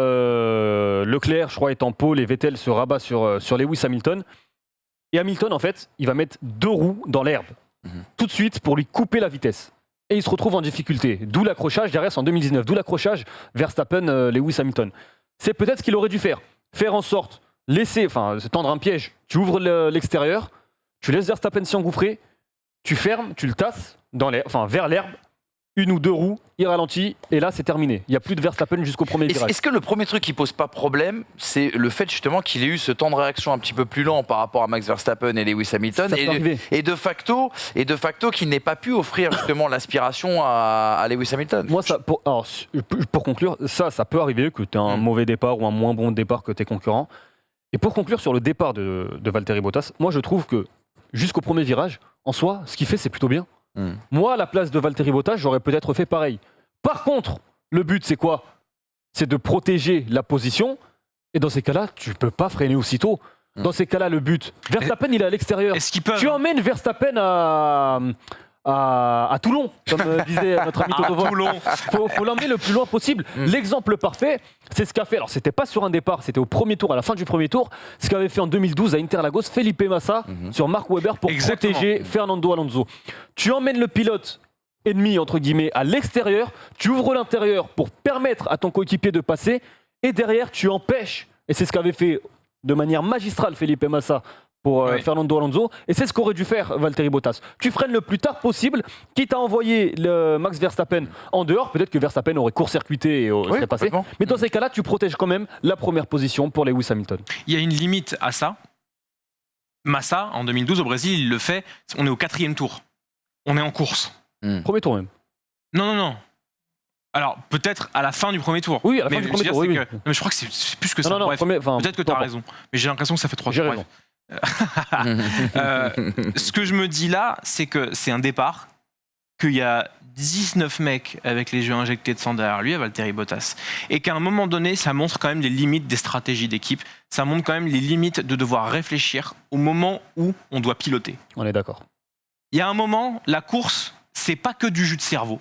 Leclerc, je crois, est en pôle et Vettel se rabat sur Lewis Hamilton. Et Hamilton, en fait, il va mettre 2 roues dans l'herbe, tout de suite, pour lui couper la vitesse. Et il se retrouve en difficulté. D'où l'accrochage derrière, c'est en 2019. D'où l'accrochage Verstappen-Lewis Hamilton. C'est peut-être ce qu'il aurait dû faire. Faire en sorte, se tendre un piège. Tu ouvres l'extérieur, tu laisses Verstappen s'y engouffrer, tu fermes, tu le tasses vers l'herbe, 1 ou 2 roues, il ralentit, et là c'est terminé. Il n'y a plus de Verstappen jusqu'au premier virage. Est-ce que le premier truc qui pose pas problème, c'est le fait justement qu'il ait eu ce temps de réaction un petit peu plus lent par rapport à Max Verstappen et Lewis Hamilton, et de facto qu'il n'ait pas pu offrir justement l'aspiration à Lewis Hamilton? Moi, pour conclure, ça peut arriver que tu aies un mauvais départ ou un moins bon départ que tes concurrents. Et pour conclure sur le départ de Valtteri Bottas, moi je trouve que jusqu'au premier virage, en soi, ce qu'il fait, c'est plutôt bien. Moi, à la place de Valtteri Bottas, j'aurais peut-être fait pareil. Par contre, le but, c'est quoi? C'est de protéger la position. Et dans ces cas-là, tu peux pas freiner aussitôt. Dans ces cas-là, le but... Verstappen, il est à l'extérieur. Tu emmènes Verstappen à Toulon, comme disait notre ami Toto Wolff. Faut l'emmener le plus loin possible. L'exemple parfait, c'est ce qu'a fait. Alors, c'était pas sur un départ, c'était au premier tour, à la fin du premier tour. Ce qu'avait fait en 2012 à Interlagos Felipe Massa sur Mark Webber pour protéger Fernando Alonso. Tu emmènes le pilote ennemi, entre guillemets, à l'extérieur. Tu ouvres l'intérieur pour permettre à ton coéquipier de passer. Et derrière, tu empêches. Et c'est ce qu'avait fait de manière magistrale Felipe Massa pour Fernando Alonso, et c'est ce qu'aurait dû faire Valtteri Bottas. Tu freines le plus tard possible, quitte à envoyer Max Verstappen en dehors, peut-être que Verstappen aurait court-circuité et serait passé, mais dans ces cas-là, tu protèges quand même la première position pour Lewis Hamilton. Il y a une limite à ça. Massa, en 2012 au Brésil, il le fait, on est au 4e tour. On est en course. Premier tour même. Non. Alors, peut-être à la fin du premier tour. Oui, à la fin du premier tour, oui. Mais je crois que c'est plus que ça. Non, peut-être que tu as raison. Mais j'ai l'impression que ça fait 3 tours. J'ai raison. Ce que je me dis là, c'est que c'est un départ, qu'il y a 19 mecs avec les yeux injectés de sang derrière lui, à Valtteri Bottas, et qu'à un moment donné, ça montre quand même les limites des stratégies d'équipe, ça montre quand même les limites de devoir réfléchir au moment où on doit piloter. On est d'accord. Il y a un moment, la course, c'est pas que du jus de cerveau,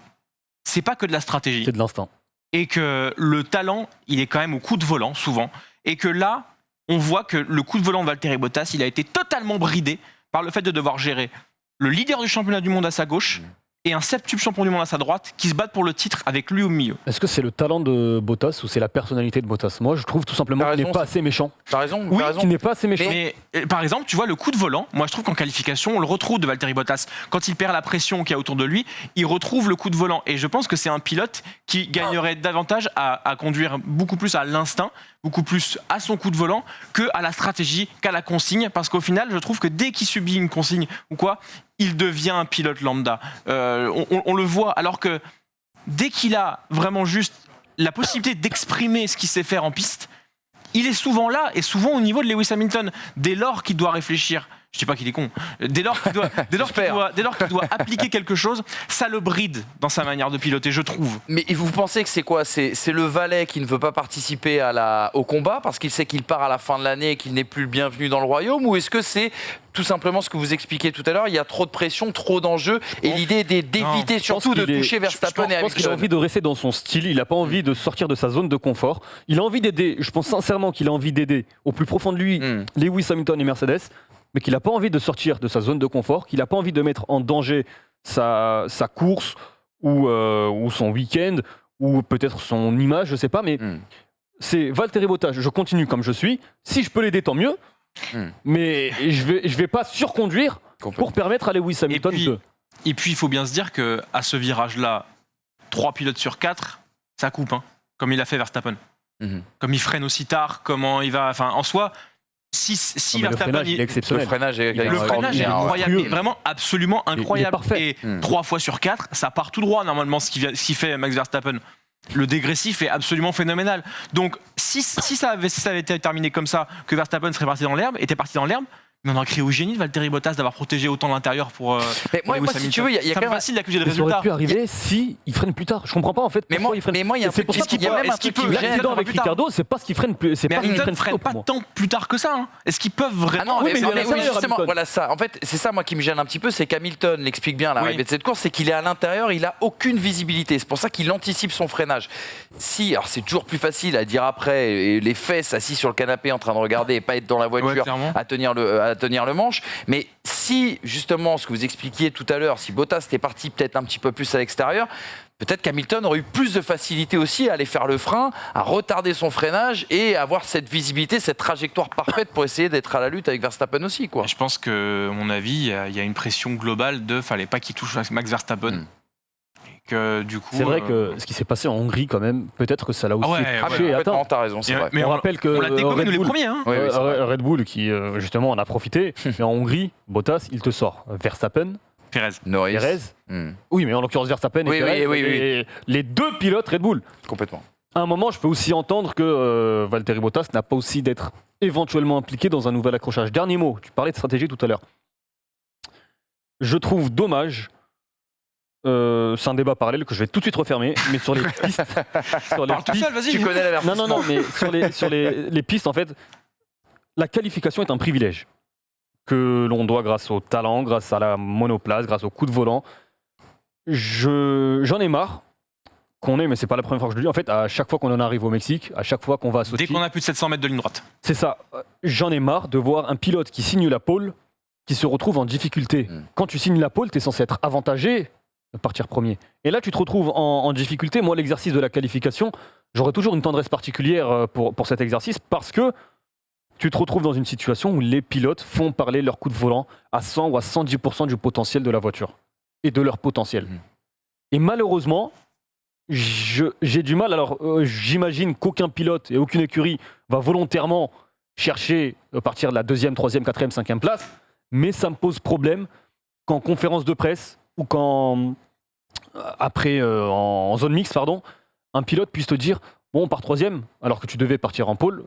c'est pas que de la stratégie. C'est de l'instinct. Et que le talent, il est quand même au coup de volant, souvent, et que là, on voit que le coup de volant de Valtteri Bottas, il a été totalement bridé par le fait de devoir gérer le leader du championnat du monde à sa gauche et un 7tuple champion du monde à sa droite qui se battent pour le titre avec lui au milieu. Est-ce que c'est le talent de Bottas ou c'est la personnalité de Bottas? Moi, je trouve tout simplement qu'il n'est pas assez méchant. T'as raison. Oui, qu'il n'est pas assez méchant. Mais par exemple, tu vois, le coup de volant, moi je trouve qu'en qualification, on le retrouve de Valtteri Bottas. Quand il perd la pression qu'il y a autour de lui, il retrouve le coup de volant. Et je pense que c'est un pilote qui gagnerait davantage à conduire beaucoup plus à l'instinct, beaucoup plus à son coup de volant qu'à la stratégie, qu'à la consigne. Parce qu'au final, je trouve que dès qu'il subit une consigne ou quoi, il devient un pilote lambda. On le voit, alors que dès qu'il a vraiment juste la possibilité d'exprimer ce qu'il sait faire en piste, il est souvent là, et souvent au niveau de Lewis Hamilton. Dès lors qu'il doit réfléchir, je dis pas qu'il est con, dès lors qu'il doit appliquer quelque chose, ça le bride dans sa manière de piloter, je trouve. Mais vous pensez que c'est quoi? C'est le valet qui ne veut pas participer au combat parce qu'il sait qu'il part à la fin de l'année et qu'il n'est plus le bienvenu dans le royaume? Ou est-ce que c'est tout simplement ce que vous expliquiez tout à l'heure, il y a trop de pression, trop d'enjeux, et l'idée d'éviter surtout de toucher Verstappen et Hamilton? Je pense qu'il a envie de rester dans son style, il n'a pas envie de sortir de sa zone de confort, il a envie d'aider, je pense sincèrement qu'il a envie d'aider au plus profond de lui Lewis Hamilton et Mercedes, mais qu'il n'a pas envie de sortir de sa zone de confort, qu'il n'a pas envie de mettre en danger sa course ou son week-end, ou peut-être son image, je ne sais pas, mais c'est Valtteri Bottas, je continue comme je suis, si je peux l'aider tant mieux, mais je vais pas surconduire pour permettre à Lewis Hamilton de... Et puis il faut bien se dire qu'à ce virage-là, 3 pilotes sur 4, ça coupe. comme il a fait Verstappen. Comme il freine aussi tard, comment il va. Enfin, en soi, si Verstappen. Le freinage, il est exceptionnel. Le freinage est Le freinage est incroyable, mais vraiment absolument incroyable. parfait. Et 3 fois sur 4, ça part tout droit normalement ce qu'il fait Max Verstappen. Le dégressif est absolument phénoménal. Donc si ça avait été terminé comme ça, que Verstappen était parti dans l'herbe, mais on aurait crié au génie de Valtteri Bottas d'avoir protégé autant l'intérieur pour. Mais moi, si tu veux, il y a quand même facile d'accuser le Ça aurait résultat. pu arriver si il freine plus tard. Je comprends pas en fait. Mais moi, il y a un truc pour ça qui même un truc qui me gêne. l'accident avec Ricardo, c'est pas ce qui freine plus. C'est Mais pas ce qui Hamilton freine ne freine trop pas pour moi. tant plus tard que ça. Hein. Est-ce qu'ils peuvent Ah vraiment. non, Oui, mais il est à oui, l'intérieur, justement, Hamilton. voilà ça. En fait, c'est ça moi qui me gêne un petit peu, c'est qu'Hamilton l'explique bien à l'arrivée de cette course, c'est qu'il est à l'intérieur, il a aucune visibilité. C'est pour ça qu'il anticipe son freinage. Alors c'est toujours plus facile à dire après, et les fesses assis sur le canapé en train de regarder et pas être dans la voiture à tenir le manche. Mais si justement ce que vous expliquiez tout à l'heure, si Bottas était parti peut-être un petit peu plus à l'extérieur, peut-être qu'Hamilton aurait eu plus de facilité aussi à aller faire le frein, à retarder son freinage et avoir cette visibilité, cette trajectoire parfaite pour essayer d'être à la lutte avec Verstappen aussi, quoi. Je pense que, à mon avis, il y a une pression globale de fallait pas qu'il touche Max Verstappen. Et que, du coup, C'est vrai que ce qui s'est passé en Hongrie, quand même, peut-être que ça l'a aussi touché. Complètement, t'as raison, c'est vrai. Mais on rappelle que on l'a dégommé nous les premiers. Hein. Oui, c'est vrai. Red Bull, qui justement en a profité, mais en Hongrie, Bottas, il te sort Verstappen, Pérez. Norris. Perez. Oui, mais en l'occurrence Verstappen et Perez, et les deux pilotes Red Bull. Complètement. À un moment, je peux aussi entendre que Valtteri Bottas n'a pas aussi d'être éventuellement impliqué dans un nouvel accrochage. Dernier mot, tu parlais de stratégie tout à l'heure. Je trouve dommage, c'est un débat parallèle que je vais tout de suite refermer, mais sur les pistes... Parle tout seul, vas-y. Tu connais la version. Non, mais sur les pistes, en fait, la qualification est un privilège que l'on doit grâce au talent, grâce à la monoplace, grâce au coup de volant. J'en ai marre qu'on ait, mais c'est pas la première fois que je le dis, en fait, à chaque fois qu'on en arrive au Mexique, à chaque fois qu'on va à Sochi... Dès qu'on a plus de 700 mètres de ligne droite. C'est ça. J'en ai marre de voir un pilote qui signe la pole, qui se retrouve en difficulté. Quand tu signes la pole, tu es censé être avantagé de partir premier. Et là, tu te retrouves en difficulté. Moi, l'exercice de la qualification, j'aurais toujours une tendresse particulière pour cet exercice parce que tu te retrouves dans une situation où les pilotes font parler leur coup de volant à 100 ou à 110% du potentiel de la voiture et de leur potentiel. Et malheureusement, j'ai du mal. Alors, j'imagine qu'aucun pilote et aucune écurie va volontairement chercher à partir de la 2e, 3e, 4e, 5e place, mais ça me pose problème qu'en conférence de presse ou qu'en après en zone mixte, pardon, un pilote puisse te dire bon, on part 3e alors que tu devais partir en pole.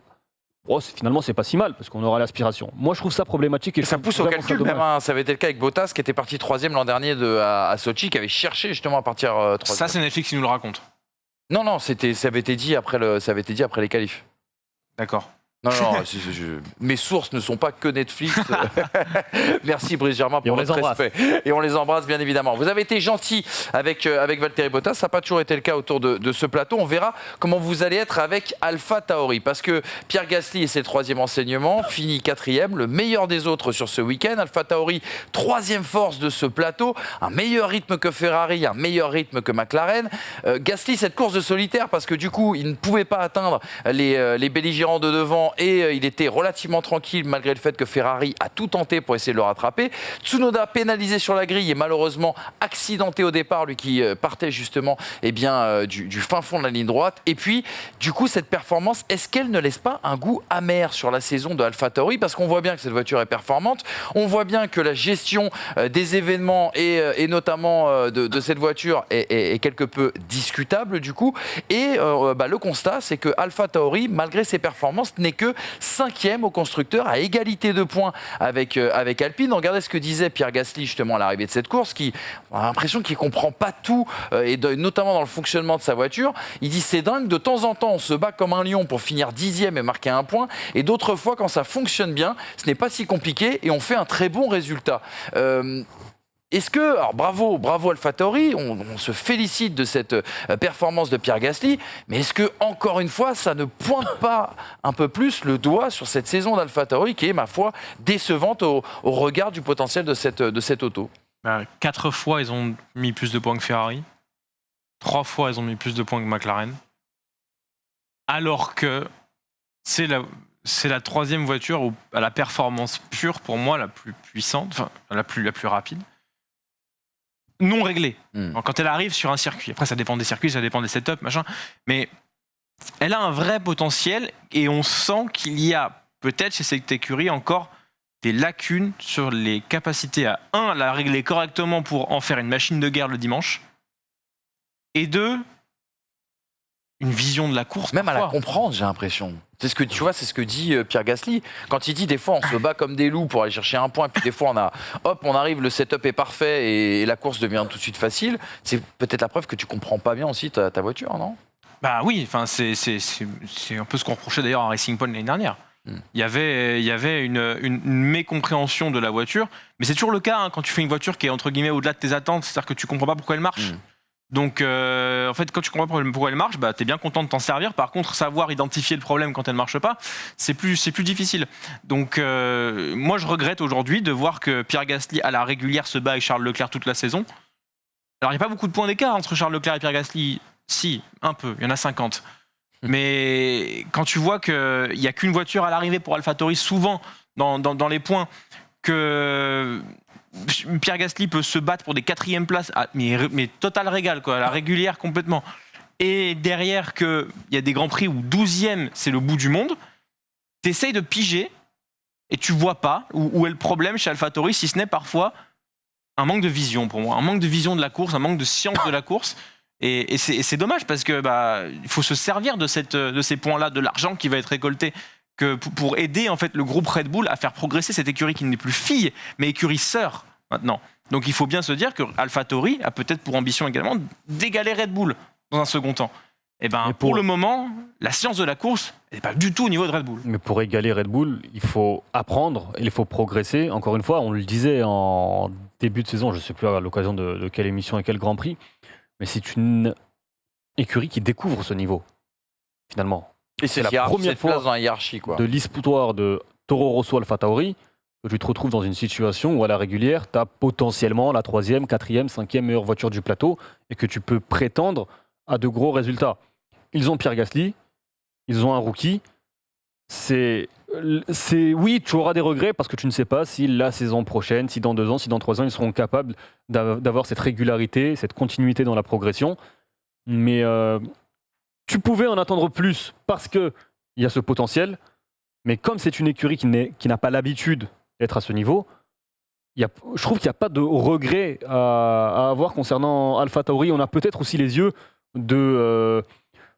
Oh, finalement, c'est pas si mal parce qu'on aura l'aspiration. Moi, je trouve ça problématique. Et ça pousse au calcul même. Ça avait été le cas avec Bottas qui était parti 3e l'an dernier à Sochi, qui avait cherché justement à partir 3e. Ça, c'est Netflix qui nous le raconte. Non, ça avait été dit après les qualifs. D'accord. Non, mes sources ne sont pas que Netflix. Merci Brice Germain pour votre respect. Et on les embrasse bien évidemment. Vous avez été gentil avec Valtteri Bottas, ça n'a pas toujours été le cas autour de ce plateau. On verra comment vous allez être avec AlphaTauri, parce que Pierre Gasly et ses 3e enseignements, finit 4e, le meilleur des autres sur ce week-end. AlphaTauri, 3e force de ce plateau, un meilleur rythme que Ferrari, un meilleur rythme que McLaren. Gasly, cette course de solitaire, parce que du coup, il ne pouvait pas atteindre les belligérants de devant, et il était relativement tranquille malgré le fait que Ferrari a tout tenté pour essayer de le rattraper. Tsunoda pénalisé sur la grille et malheureusement accidenté au départ, lui qui partait justement du fin fond de la ligne droite. Et puis du coup cette performance, est-ce qu'elle ne laisse pas un goût amer sur la saison de AlphaTauri, parce qu'on voit bien que cette voiture est performante, on voit bien que la gestion des événements et notamment de cette voiture est quelque peu discutable du coup, et le constat c'est que AlphaTauri, malgré ses performances, n'est que 5e au constructeur, à égalité de points avec Alpine. Regardez ce que disait Pierre Gasly justement à l'arrivée de cette course, qui a l'impression qu'il ne comprend pas tout, et notamment dans le fonctionnement de sa voiture. Il dit c'est dingue, de temps en temps on se bat comme un lion pour finir 10e et marquer un point, et d'autres fois quand ça fonctionne bien, ce n'est pas si compliqué et on fait un très bon résultat. Est-ce que, alors bravo AlphaTauri, on se félicite de cette performance de Pierre Gasly, mais est-ce que, encore une fois, ça ne pointe pas un peu plus le doigt sur cette saison d'AlphaTauri qui est, ma foi, décevante au regard du potentiel de cette auto? 4 fois, ils ont mis plus de points que Ferrari. 3 fois, ils ont mis plus de points que McLaren. Alors que c'est la 3e voiture à la performance pure, pour moi, la plus puissante, enfin, la plus rapide. Non réglée. Quand elle arrive sur un circuit, après ça dépend des circuits, ça dépend des setups, machin, mais elle a un vrai potentiel et on sent qu'il y a peut-être chez cette écurie encore des lacunes sur les capacités à la régler correctement pour en faire une machine de guerre le dimanche, et 2, une vision de la course. Même à la parfois. comprendre, j'ai l'impression. C'est ce que tu vois, c'est ce que dit Pierre Gasly. Quand il dit des fois on se bat comme des loups pour aller chercher un point, puis des fois on arrive, le setup est parfait et la course devient tout de suite facile. C'est peut-être la preuve que tu comprends pas bien aussi ta voiture, non? Bah oui, enfin c'est un peu ce qu'on reprochait d'ailleurs à Racing Point l'année dernière. Il y avait une mécompréhension de la voiture, mais c'est toujours le cas quand tu fais une voiture qui est entre guillemets au-delà de tes attentes, c'est-à-dire que tu comprends pas pourquoi elle marche. Donc en fait, quand tu comprends pas pourquoi elle marche, bah t'es bien content de t'en servir. Par contre, savoir identifier le problème quand elle marche pas, c'est plus difficile. Donc moi je regrette aujourd'hui de voir que Pierre Gasly à la régulière se bat avec Charles Leclerc toute la saison. Alors il n'y a pas beaucoup de points d'écart entre Charles Leclerc et Pierre Gasly. Si, un peu, il y en a 50. Mais quand tu vois qu'il n'y a qu'une voiture à l'arrivée pour AlphaTauri, souvent dans les points, que Pierre Gasly peut se battre pour des 4e places, mais total régal, quoi, à la régulière complètement. Et derrière, qu'il y a des grands prix où 12e, c'est le bout du monde, tu essayes de piger et tu vois pas où est le problème chez AlphaTauri, si ce n'est parfois un manque de vision pour moi, un manque de vision de la course, un manque de science de la course. Et c'est dommage parce que il faut se servir de ces points-là, de l'argent qui va être récolté, pour aider en fait le groupe Red Bull à faire progresser cette écurie qui n'est plus fille, mais écurie sœur maintenant. Donc il faut bien se dire que AlphaTauri a peut-être pour ambition également d'égaler Red Bull dans un second temps. Et pour le moment, la science de la course n'est pas du tout au niveau de Red Bull. Mais pour égaler Red Bull, il faut apprendre, il faut progresser. Encore une fois, on le disait en début de saison, je ne sais plus à l'occasion de quelle émission et quel Grand Prix, mais c'est une écurie qui découvre ce niveau, finalement. Et c'est la première fois dans la hiérarchie, quoi, de l'histoire de Toro Rosso AlphaTauri que tu te retrouves dans une situation où à la régulière, tu as potentiellement la 3e, 4e, 5e meilleure voiture du plateau et que tu peux prétendre à de gros résultats. Ils ont Pierre Gasly, ils ont un rookie. Oui, tu auras des regrets parce que tu ne sais pas si la saison prochaine, si dans 2 ans, si dans 3 ans, ils seront capables d'avoir cette régularité, cette continuité dans la progression. Mais tu pouvais en attendre plus parce qu'il y a ce potentiel. Mais comme c'est une écurie qui n'a pas l'habitude d'être à ce niveau, je trouve qu'il n'y a pas de regret à avoir concernant AlphaTauri. On a peut-être aussi les yeux de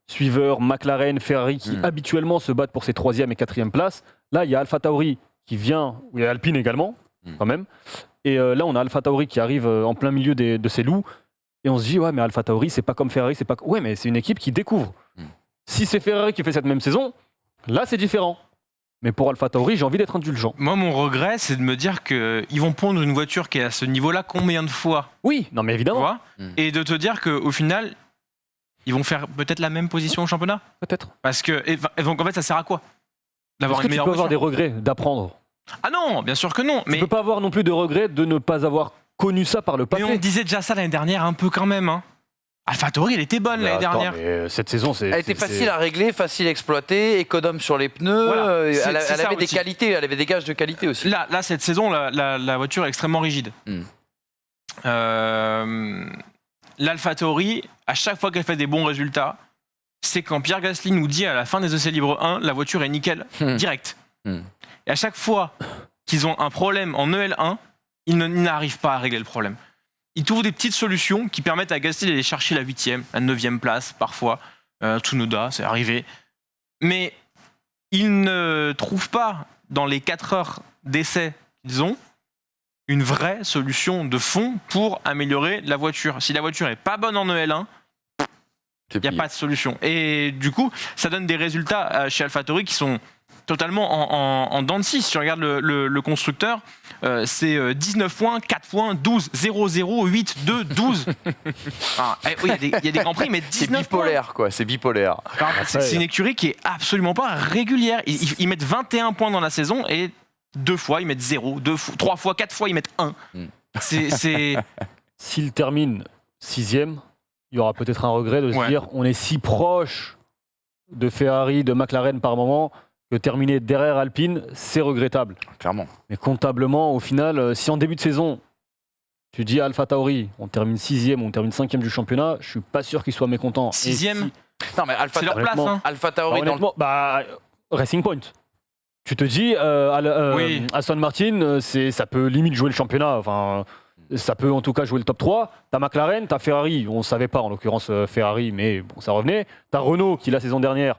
suiveurs McLaren, Ferrari qui habituellement se battent pour ces 3e et 4e places. Là, il y a AlphaTauri qui vient, il y a Alpine également, quand même. Et là, on a AlphaTauri qui arrive en plein milieu de ces loups. Et on se dit, ouais, mais AlphaTauri, c'est pas comme Ferrari, c'est pas. Ouais, mais c'est une équipe qui découvre. Si c'est Ferrari qui fait cette même saison, là, c'est différent. Mais pour AlphaTauri, j'ai envie d'être indulgent. Moi, mon regret, c'est de me dire qu'ils vont pondre une voiture qui est à ce niveau-là combien de fois? Oui, non, mais évidemment. Et de te dire qu'au final, ils vont faire peut-être la même position au championnat? Peut-être. Parce que, donc en fait, ça sert à quoi d'avoir Est-ce une que tu meilleure peux avoir voiture? des regrets d'apprendre? Ah non, bien sûr que non. Tu Mais peux pas avoir non plus de regrets de ne pas avoir connu ça par le passé. on disait déjà ça l'année dernière un peu quand même. AlphaTauri, elle était bonne l'année dernière. Mais cette saison, elle était facile à régler, facile à exploiter, économe sur les pneus. Voilà, elle c'est avait des aussi. qualités, elle avait des gages de qualité aussi. Là cette saison, la voiture est extrêmement rigide. L'AlphaTauri, à chaque fois qu'elle fait des bons résultats, c'est quand Pierre Gasly nous dit à la fin des essais libres 1, la voiture est nickel, direct. Et à chaque fois qu'ils ont un problème en EL1, ils n'arrivent pas à régler le problème. Ils trouvent des petites solutions qui permettent à Gasly d'aller chercher la 8e, la 9e place parfois. Tsunoda, c'est arrivé. Mais ils ne trouvent pas, dans les 4 heures d'essai qu'ils ont, une vraie solution de fond pour améliorer la voiture. Si la voiture n'est pas bonne en EL1, il n'y a pas de solution. Et du coup, ça donne des résultats chez AlphaTauri qui sont totalement en dents de scie. Si tu regardes le constructeur, c'est 19 points, 4 points, 12, 0, 0, 8, 2, 12. Oui, il y a des grands prix, mais 19 c'est bipolaire, quoi. C'est bipolaire. C'est une écurie qui est absolument pas régulière. Ils mettent 21 points dans la saison et 2 fois ils mettent 0, 3 fois, 4 fois ils mettent 1. S'ils terminent 6e, il y aura peut-être un regret de se dire on est si proche de Ferrari, de McLaren par moment, que terminer derrière Alpine, c'est regrettable. Clairement. Mais comptablement, au final, si en début de saison, tu dis à AlphaTauri, on termine 6e, on termine 5e du championnat, je suis pas sûr qu'ils soient mécontents. 6e Non, mais C'est leur place. Hein. Alpha Tauri dans le... Honnêtement, Racing Point. Tu te dis, Oui. Aston Martin, ça peut limite jouer le championnat. Enfin, ça peut en tout cas jouer le top 3. T'as McLaren, t'as Ferrari. On ne savait pas, en l'occurrence, Ferrari, mais bon, ça revenait. T'as Renault, qui la saison dernière.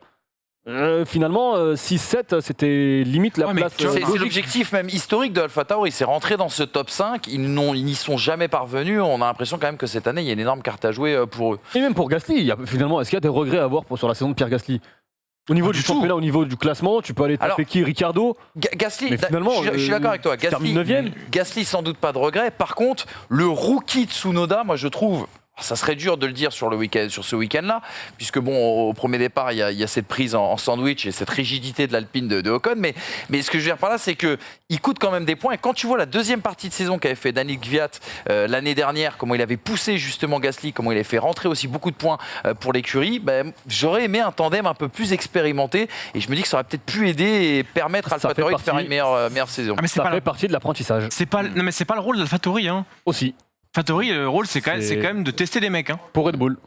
Finalement, 6-7, c'était limite la place. C'est l'objectif même historique de Alpha Tauri. C'est rentrer dans ce top 5. Ils n'y sont jamais parvenus. On a l'impression quand même que cette année, il y a une énorme carte à jouer pour eux. Et même pour Gasly, finalement, est-ce qu'il y a des regrets à avoir sur la saison de Pierre Gasly ? Au niveau du championnat, au niveau du classement, tu peux aller taper qui, Ricciardo. Gasly, mais finalement, je suis d'accord avec toi. Gasly, sans doute pas de regret. Par contre, le rookie Tsunoda, moi je trouve... Ça serait dur de le dire sur ce week-end-là, puisque bon, au premier départ, il y a cette prise en sandwich et cette rigidité de l'Alpine de Ocon. Mais ce que je veux dire par là, c'est qu'il coûte quand même des points. Et quand tu vois la deuxième partie de saison qu'avait fait Daniil Kvyat l'année dernière, comment il avait poussé justement Gasly, comment il avait fait rentrer aussi beaucoup de points pour l'écurie, j'aurais aimé un tandem un peu plus expérimenté. Et je me dis que ça aurait peut-être pu aider et permettre à AlphaTauri de faire une meilleure saison. Mais ça fait partie de l'apprentissage. Non, mais c'est pas le rôle d'AlphaTauri. Hein. Aussi. AlphaTauri, le rôle, c'est quand même de tester des mecs. Hein. Pour Red Bull.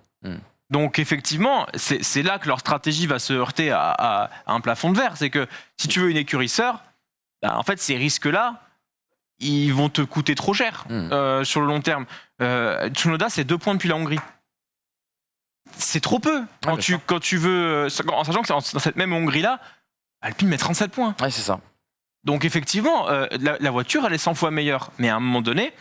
Donc effectivement, c'est là que leur stratégie va se heurter à un plafond de verre. C'est que si tu veux une écurie sœur, en fait, ces risques-là, ils vont te coûter trop cher sur le long terme. Tsunoda, c'est 2 points depuis la Hongrie. C'est trop peu. Quand tu veux, en sachant que dans cette même Hongrie-là, Alpine met 37 points. Ouais, c'est ça. Donc effectivement, la voiture, elle est 100 fois meilleure. Mais à un moment donné...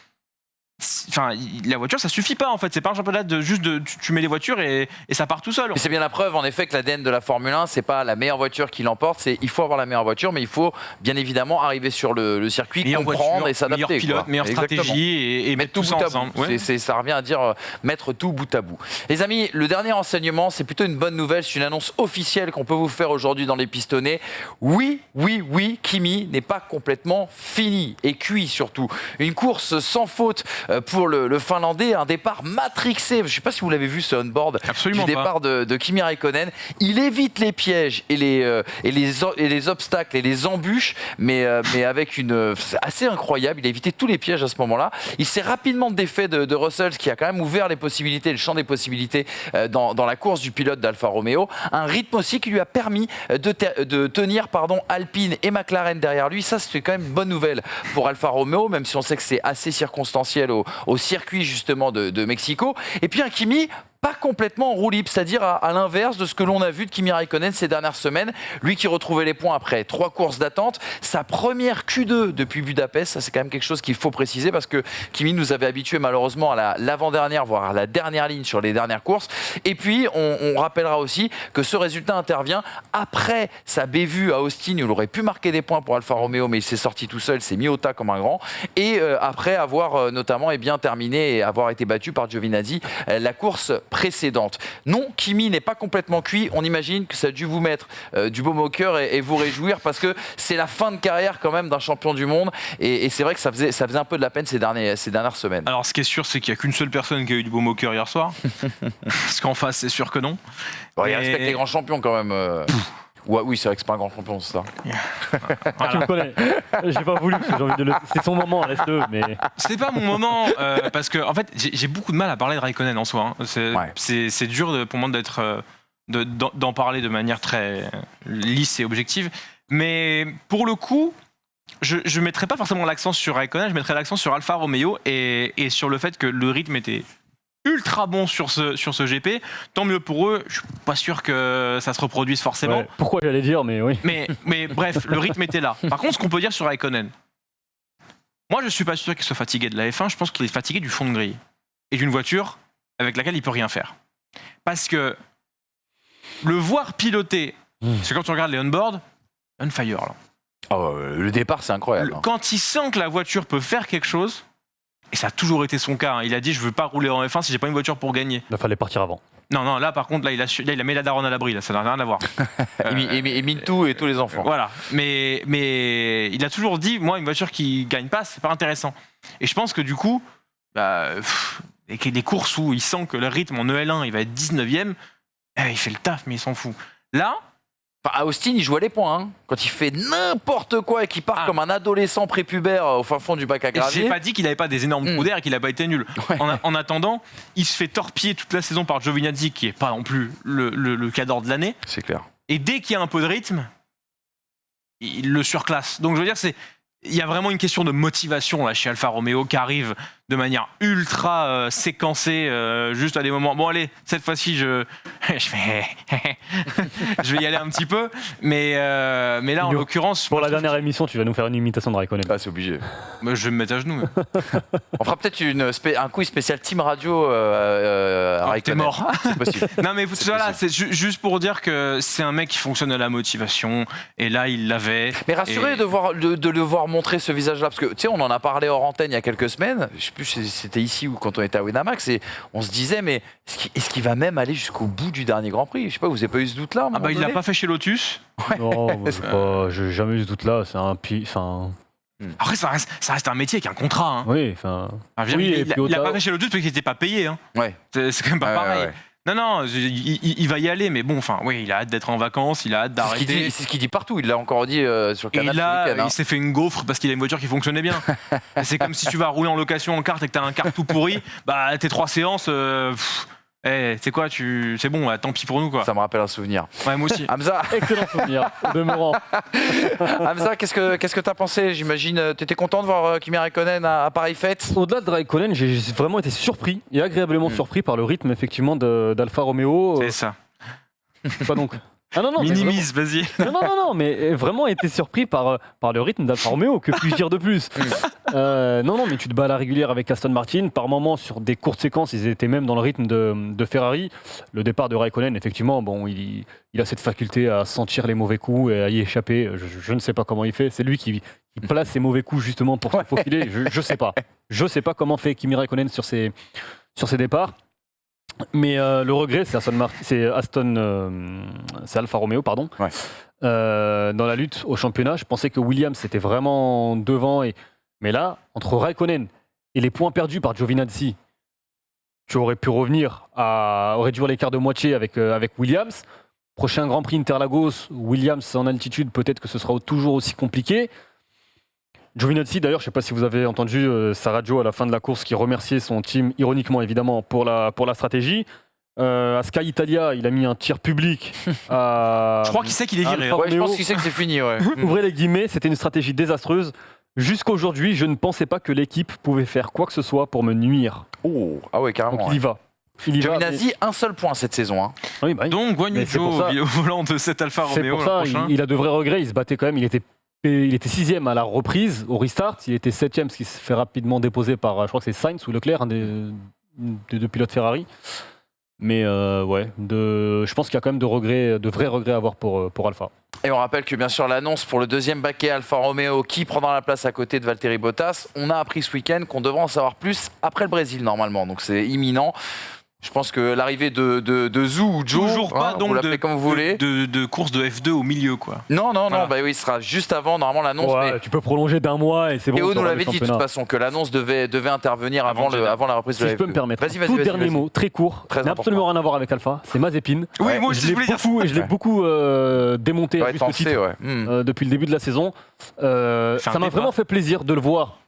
Enfin, la voiture, ça suffit pas en fait. C'est pas un championnat tu mets les voitures et ça part tout seul. Et c'est bien la preuve en effet que l'ADN de la Formule 1, c'est pas la meilleure voiture qui l'emporte. Il faut avoir la meilleure voiture, mais il faut bien évidemment arriver sur le circuit, comprendre et s'adapter. Meilleur pilote, meilleure stratégie et mettre tout ça ensemble. Ça revient à dire mettre tout bout à bout. Les amis, le dernier enseignement, c'est plutôt une bonne nouvelle. C'est une annonce officielle qu'on peut vous faire aujourd'hui dans les pistonnés. Oui, Kimi n'est pas complètement fini et cuit surtout. Une course sans faute pour le Finlandais, un départ matrixé. Je ne sais pas si vous l'avez vu ce on-board du départ de Kimi Räikkönen. Il évite les pièges et les obstacles et les embûches, mais avec c'est assez incroyable. Il a évité tous les pièges à ce moment-là. Il s'est rapidement défait de Russell, ce qui a quand même ouvert les possibilités, le champ des possibilités dans la course du pilote d'Alfa Romeo. Un rythme aussi qui lui a permis de tenir Alpine et McLaren derrière lui. Ça, c'est quand même une bonne nouvelle pour Alfa Romeo, même si on sait que c'est assez circonstanciel au circuit justement de Mexico. Et puis un Kimi pas complètement en roue libre, c'est-à-dire à l'inverse de ce que l'on a vu de Kimi Räikkönen ces dernières semaines. Lui qui retrouvait les points après 3 courses d'attente. Sa première Q2 depuis Budapest, ça c'est quand même quelque chose qu'il faut préciser parce que Kimi nous avait habitués malheureusement à l'avant-dernière, voire à la dernière ligne sur les dernières courses. Et puis on rappellera aussi que ce résultat intervient après sa bévue à Austin où il aurait pu marquer des points pour Alfa Romeo, mais il s'est sorti tout seul, s'est mis au tas comme un grand. Et après avoir notamment terminé et avoir été battu par Giovinazzi la course précédente. Non, Kimi n'est pas complètement cuit. On imagine que ça a dû vous mettre du baume au cœur et vous réjouir parce que c'est la fin de carrière quand même d'un champion du monde et c'est vrai que ça faisait un peu de la peine ces dernières semaines. Alors ce qui est sûr, c'est qu'il n'y a qu'une seule personne qui a eu du baume au cœur hier soir. Parce qu'en face, c'est sûr que non. Bon, il respecte les grands champions quand même. Ouais, oui, c'est vrai que c'est pas un grand champion, c'est ça. Voilà. Tu me connais. J'ai pas voulu, parce que j'ai envie de le... C'est son moment, laisse-le. Mais... C'est pas mon moment, parce que en fait, j'ai beaucoup de mal à parler de Räikkönen en soi. Hein. C'est dur pour moi d'en parler de manière très lisse et objective. Mais pour le coup, je ne mettrais pas forcément l'accent sur Räikkönen, je mettrais l'accent sur Alfa Romeo et sur le fait que le rythme était ultra bon sur ce GP, tant mieux pour eux. Je suis pas sûr que ça se reproduise forcément. Ouais, pourquoi j'allais dire, mais oui. Mais bref, le rythme était là. Par contre, ce qu'on peut dire sur Räikkönen, moi je suis pas sûr qu'il soit fatigué de la F1, je pense qu'il est fatigué du fond de grille et d'une voiture avec laquelle il peut rien faire. Parce que le voir piloter, c'est quand tu regardes les on-board, on fire là. Oh, le départ c'est incroyable. Quand il sent que la voiture peut faire quelque chose, et ça a toujours été son cas. Hein. Il a dit je veux pas rouler en F1 si j'ai pas une voiture pour gagner. Il fallait partir avant. Non, là par contre, il a mis la daronne à l'abri, là, ça n'a rien à voir. Et Mintou et tous les enfants. Voilà, mais il a toujours dit, moi, une voiture qui gagne pas, c'est pas intéressant. Et je pense que du coup, des courses où il sent que le rythme en EL1, il va être 19ème, il fait le taf, mais il s'en fout. Là, Enfin, à Austin, il jouait les points. Hein. Quand il fait n'importe quoi et qu'il part comme un adolescent prépubère au fin fond du bac à gravier. J'ai pas dit qu'il n'avait pas des énormes trous d'air et qu'il n'a pas été nul. Ouais. En attendant, il se fait torpiller toute la saison par Giovinazzi, qui n'est pas non plus le cadre de l'année. C'est clair. Et dès qu'il y a un peu de rythme, il le surclasse. Donc je veux dire, il y a vraiment une question de motivation là, chez Alfa Romeo qui arrive de manière ultra séquencée, juste à des moments. Bon allez, cette fois-ci je vais y aller un petit peu, mais là en l'occurrence Pour la dernière émission, tu vas nous faire une imitation de Raikkonen. Ah, c'est obligé. je vais me mettre à genoux. On fera peut-être un quiz spécial Team Radio à T'es Raikkonen. mort. C'est possible. Non mais C'est voilà, possible. c'est juste pour dire que c'est un mec qui fonctionne à la motivation et là il l'avait. Mais rassuré Et- de le voir montrer ce visage-là, parce que tu sais, on en a parlé hors antenne il y a quelques semaines, je sais plus si c'était ici ou quand on était à Winamax, et on se disait, mais est-ce qu'il va même aller jusqu'au bout du dernier Grand Prix? Je sais pas, vous avez pas eu ce doute-là à un Ah bah moment il l'a donné pas fait chez Lotus. Non, j'ai jamais eu ce doute-là. C'est un enfin, Après ça reste un métier avec un contrat. Hein. oui, enfin. Enfin, je veux Oui, dire, et il puis a pas fait chez Lotus parce qu'il n'était pas payé. Hein. Ouais. C'est quand même pas Ouais, pareil. ouais. Non, il va y aller, mais bon, enfin, oui, il a hâte d'être en vacances, il a hâte d'arrêter. C'est ce qu'il dit partout, il l'a encore dit sur Et Canal ce là, week-end, hein. il s'est fait une gaufre parce qu'il a une voiture qui fonctionnait bien. C'est comme si tu vas rouler en location en kart et que t'as un kart tout pourri, bah tes 3 séances, tu sais quoi, c'est bon, tant pis pour nous quoi. Ça me rappelle un souvenir. Ouais, moi aussi. Hamza, Excellent souvenir, au demeurant. Hamza, qu'est-ce que t'as pensé? J'imagine, t'étais content de voir Kimi Raikkonen à pareille fête? Au-delà de Raikkonen, j'ai vraiment été surpris et agréablement surpris par le rythme effectivement d'Alfa Romeo. C'est ça. Pas donc. Ah non, non, mais Minimise, vas-y. non, mais vraiment été surpris par le rythme d'Alfa Romeo, que puis-je dire de plus. Non, mais tu te bats à la régulière avec Aston Martin, par moments sur des courtes séquences, ils étaient même dans le rythme de Ferrari. Le départ de Raikkonen, effectivement, bon, il a cette faculté à sentir les mauvais coups et à y échapper. Je ne sais pas comment il fait, c'est lui qui place ses mauvais coups justement pour se faufiler. Je sais pas comment fait Kimi Raikkonen sur ses départs. Mais le regret, c'est Alfa Romeo, pardon. Ouais. Dans la lutte au championnat, je pensais que Williams était vraiment devant. Mais là, entre Raikkonen et les points perdus par Giovinazzi, tu aurais pu revenir à réduire l'écart de moitié avec Williams. Prochain Grand Prix Interlagos, Williams en altitude, peut-être que ce sera toujours aussi compliqué. Giovinazzi, d'ailleurs, je ne sais pas si vous avez entendu sa radio à la fin de la course qui remerciait son team, ironiquement évidemment, pour la stratégie. À Sky Italia, il a mis un tir public à. Je crois qu'il sait qu'il est viré. Alfa hein. Ouais, je pense Romeo. qu'il sait que c'est fini, ouais. Ouvrez les guillemets, c'était une stratégie désastreuse. Jusqu'aujourd'hui, je ne pensais pas que l'équipe pouvait faire quoi que ce soit pour me nuire. Oh, ah ouais, carrément. Donc ouais. il y va. Il y va, Giovinazzi, un seul point cette saison. Hein. mais- Oui, bah oui. Donc Guan Yu Mais c'est Zhou pour ça. au volant de cet Alfa C'est Romeo pour l'an ça, prochain. il a de vrais regrets. Il se battait quand même. Il était 6e à la reprise, au restart. Il était 7e, ce qui se fait rapidement déposer par, je crois que c'est Sainz ou Leclerc, un des deux pilotes Ferrari. Mais je pense qu'il y a quand même de vrais regrets à avoir pour Alpha. Et on rappelle que bien sûr l'annonce pour le deuxième baquet Alfa Romeo qui prendra la place à côté de Valtteri Bottas, on a appris ce week-end qu'on devrait en savoir plus après le Brésil normalement, donc c'est imminent. Je pense que l'arrivée de Zhou ou Joe, Toujours pas vous donc l'appelez comme vous voulez. de course de F2 au milieu quoi. Non, Voilà. bah oui, ce sera juste avant normalement l'annonce. Ouais, Mais tu peux prolonger d'un mois et c'est bon. Théo nous t'auras le l'avait dit de toute championnat. façon que l'annonce devait intervenir avant la reprise Si de la je peux F2. me permettre, Vas-y, tout dernier mot, très court, Très n'a absolument rien à voir avec Alpha, c'est Mazepin. Oui, Ouais, moi aussi Je je l'ai voulais dire ça. beaucoup, et je l'ai Ouais. beaucoup démonté à Ouais, juste pensé, titre ouais. depuis le début de la saison. Fait un Ça m'a départ. vraiment fait plaisir de le voir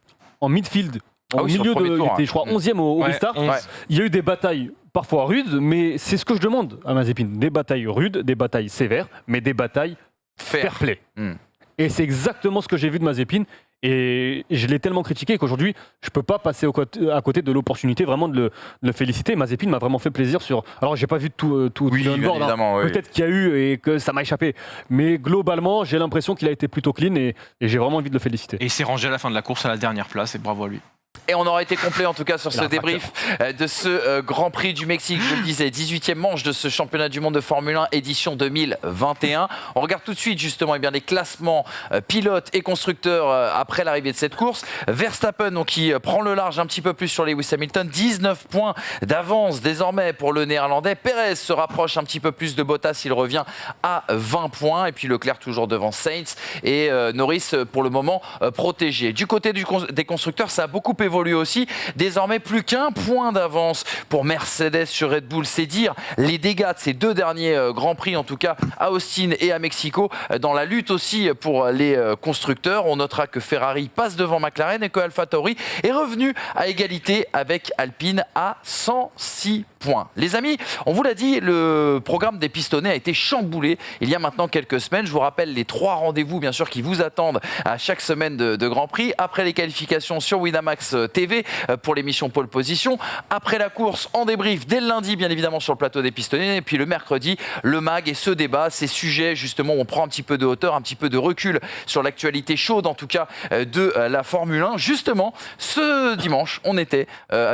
en midfield, Ah au oui, sur le milieu premier de. tour, Il était, hein. je crois, 11e au Ouais, restart. 11. Ouais. Il y a eu des batailles parfois rudes, mais c'est ce que je demande à Mazepin. Des batailles rudes, des batailles sévères, mais des batailles fair play. Hmm. Et c'est exactement ce que j'ai vu de Mazepin. Et je l'ai tellement critiqué qu'aujourd'hui, je ne peux pas passer à côté de l'opportunité vraiment de le féliciter. Mazepin m'a vraiment fait plaisir sur. Alors, j'ai pas vu tout Oui, le bien on-board, hein. évidemment. Oui. Peut-être qu'il y a eu et que ça m'a échappé. Mais globalement, j'ai l'impression qu'il a été plutôt clean et j'ai vraiment envie de le féliciter. Et il s'est rangé à la fin de la course à la dernière place et bravo à lui. Et on aura été complet en tout cas sur ce La débrief de ce Grand Prix du Mexique, je le disais, 18e manche de ce championnat du monde de Formule 1 édition 2021. On regarde tout de suite justement les classements pilotes et constructeurs après l'arrivée de cette course. Verstappen donc, qui prend le large un petit peu plus sur Lewis Hamilton, 19 points d'avance désormais pour le néerlandais. Perez se rapproche un petit peu plus de Bottas, il revient à 20 points. Et puis Leclerc toujours devant Sainz et Norris pour le moment protégé. Du côté des constructeurs, ça a beaucoup beaucoup évolué aussi. Désormais, plus qu'un point d'avance pour Mercedes sur Red Bull. C'est dire les dégâts de ces deux derniers Grands Prix, en tout cas à Austin et à Mexico, dans la lutte aussi pour les constructeurs. On notera que Ferrari passe devant McLaren et que AlphaTauri est revenu à égalité avec Alpine à 106 points. Les amis, on vous l'a dit, le programme des pistonnés a été chamboulé il y a maintenant quelques semaines. Je vous rappelle les 3 rendez-vous, bien sûr, qui vous attendent à chaque semaine de Grand Prix. Après les qualifications sur Winamax TV pour l'émission Pole Position. Après la course, en débrief dès le lundi, bien évidemment, sur le plateau des pistonnés. Et puis le mercredi, le MAG et ce débat, ces sujets, justement, où on prend un petit peu de hauteur, un petit peu de recul sur l'actualité chaude, en tout cas, de la Formule 1. Justement, ce dimanche, on était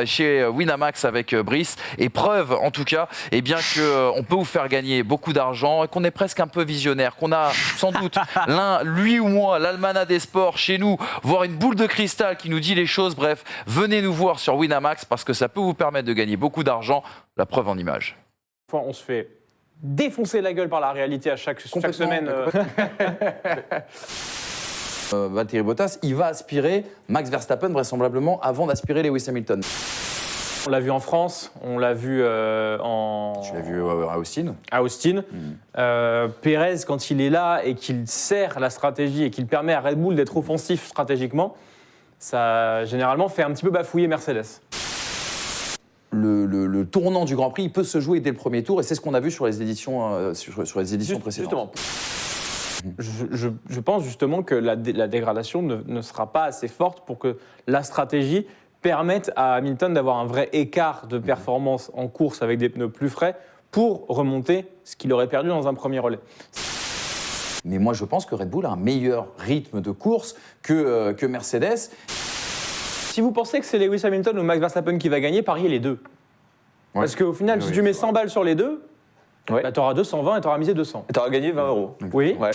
chez Winamax avec Brice. Et preuve, en tout cas, eh bien qu'on peut vous faire gagner beaucoup d'argent et qu'on est presque un peu visionnaire, qu'on a sans doute lui ou moi, l'almanach des sports chez nous, voire une boule de cristal qui nous dit les choses. Bref, venez nous voir sur Winamax parce que ça peut vous permettre de gagner beaucoup d'argent. La preuve en images. On se fait défoncer la gueule par la réalité à chaque semaine. Valtteri Bottas, il va aspirer Max Verstappen vraisemblablement avant d'aspirer Lewis Hamilton. On l'a vu en France, on l'a vu Tu l'as vu à Austin. à Austin. Pérez, quand il est là et qu'il sert la stratégie et qu'il permet à Red Bull d'être offensif stratégiquement, ça généralement fait un petit peu bafouiller Mercedes. Le tournant du Grand Prix, il peut se jouer dès le premier tour et c'est ce qu'on a vu sur les éditions, sur les éditions précédentes. Justement, je pense justement que la dégradation ne sera pas assez forte pour que la stratégie permette à Hamilton d'avoir un vrai écart de performance en course avec des pneus plus frais pour remonter ce qu'il aurait perdu dans un premier relais. Mais moi, je pense que Red Bull a un meilleur rythme de course que Mercedes. Si vous pensez que c'est Lewis Hamilton ou Max Verstappen qui va gagner, pariez les deux. Ouais. Parce qu'au final, si tu mets 100 balles sur les deux, bah, tu auras 220 et tu auras misé 200. Et t'auras gagné 20 €. Oui. Ouais.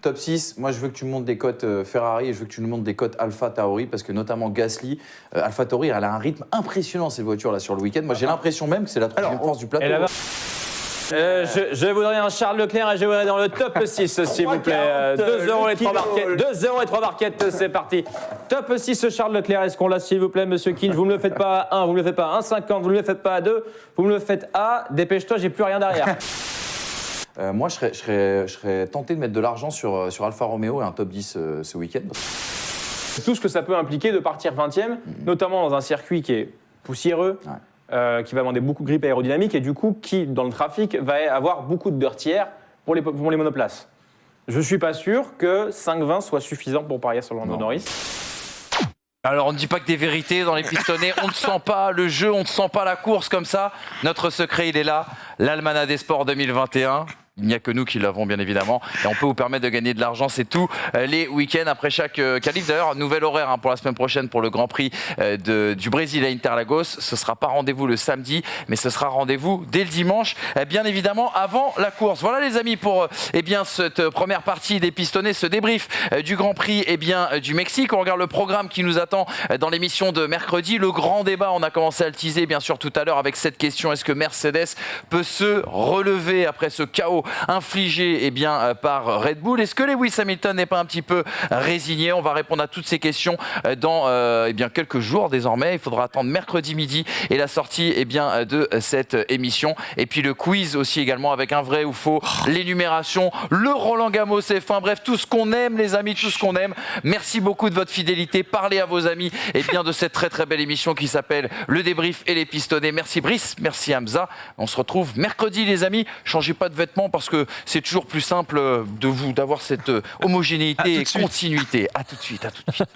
Top 6, moi je veux que tu montes des cotes Ferrari et je veux que tu nous montes des cotes AlphaTauri parce que notamment Gasly, AlphaTauri, elle a un rythme impressionnant cette voiture là sur le week-end. Moi j'ai l'impression même que c'est la troisième force du plateau. Je voudrais un Charles Leclerc et je voudrais dans le top 6, s'il vous plaît. 2 € et 3 barquettes. 2 € et 3 barquettes, c'est parti. Top 6, Charles Leclerc. Est-ce qu'on l'a, s'il vous plaît, monsieur Kinch? Vous ne me le faites pas à 1, vous ne me le faites pas à 1,50, vous ne me le faites pas à 2, vous me le faites à. Dépêche-toi, j'ai plus rien derrière. Moi je serais tenté de mettre de l'argent sur Alfa Romeo et un top 10 ce week-end. Tout ce que ça peut impliquer de partir 20e, notamment dans un circuit qui est poussiéreux. Ouais. Qui va demander beaucoup de grippe aérodynamique et du coup qui, dans le trafic, va avoir beaucoup de dirtières pour les monoplaces. Je ne suis pas sûr que 5,20 soit suffisant pour parier sur Lando Norris. Alors on ne dit pas que des vérités dans les pistonnés, on ne sent pas le jeu, on ne sent pas la course comme ça. Notre secret il est là, l'Almanach des Sports 2021. Il n'y a que nous qui l'avons bien évidemment et on peut vous permettre de gagner de l'argent, c'est tout les week-ends après chaque qualif. D'ailleurs, nouvel horaire pour la semaine prochaine pour le Grand Prix du Brésil à Interlagos. Ce ne sera pas rendez-vous le samedi, mais ce sera rendez-vous dès le dimanche, bien évidemment avant la course. Voilà les amis pour cette première partie des pistonnés, ce débrief du Grand Prix du Mexique. On regarde le programme qui nous attend dans l'émission de mercredi. Le grand débat, on a commencé à le teaser bien sûr tout à l'heure avec cette question: est-ce que Mercedes peut se relever après ce chaos infligé par Red Bull? Est-ce que Lewis Hamilton n'est pas un petit peu résigné? On va répondre à toutes ces questions dans quelques jours désormais. Il faudra attendre mercredi midi et la sortie de cette émission. Et puis le quiz aussi également avec un vrai ou faux, l'énumération, le Roland Garros F1, bref, tout ce qu'on aime les amis, tout ce qu'on aime. Merci beaucoup de votre fidélité. Parlez à vos amis de cette très très belle émission qui s'appelle Le Débrief et les Pistonnés. Merci Brice, merci Hamza. On se retrouve mercredi les amis. Changez pas de vêtements parce que c'est toujours plus simple d'avoir cette homogénéité et continuité. À tout de suite, à tout de suite.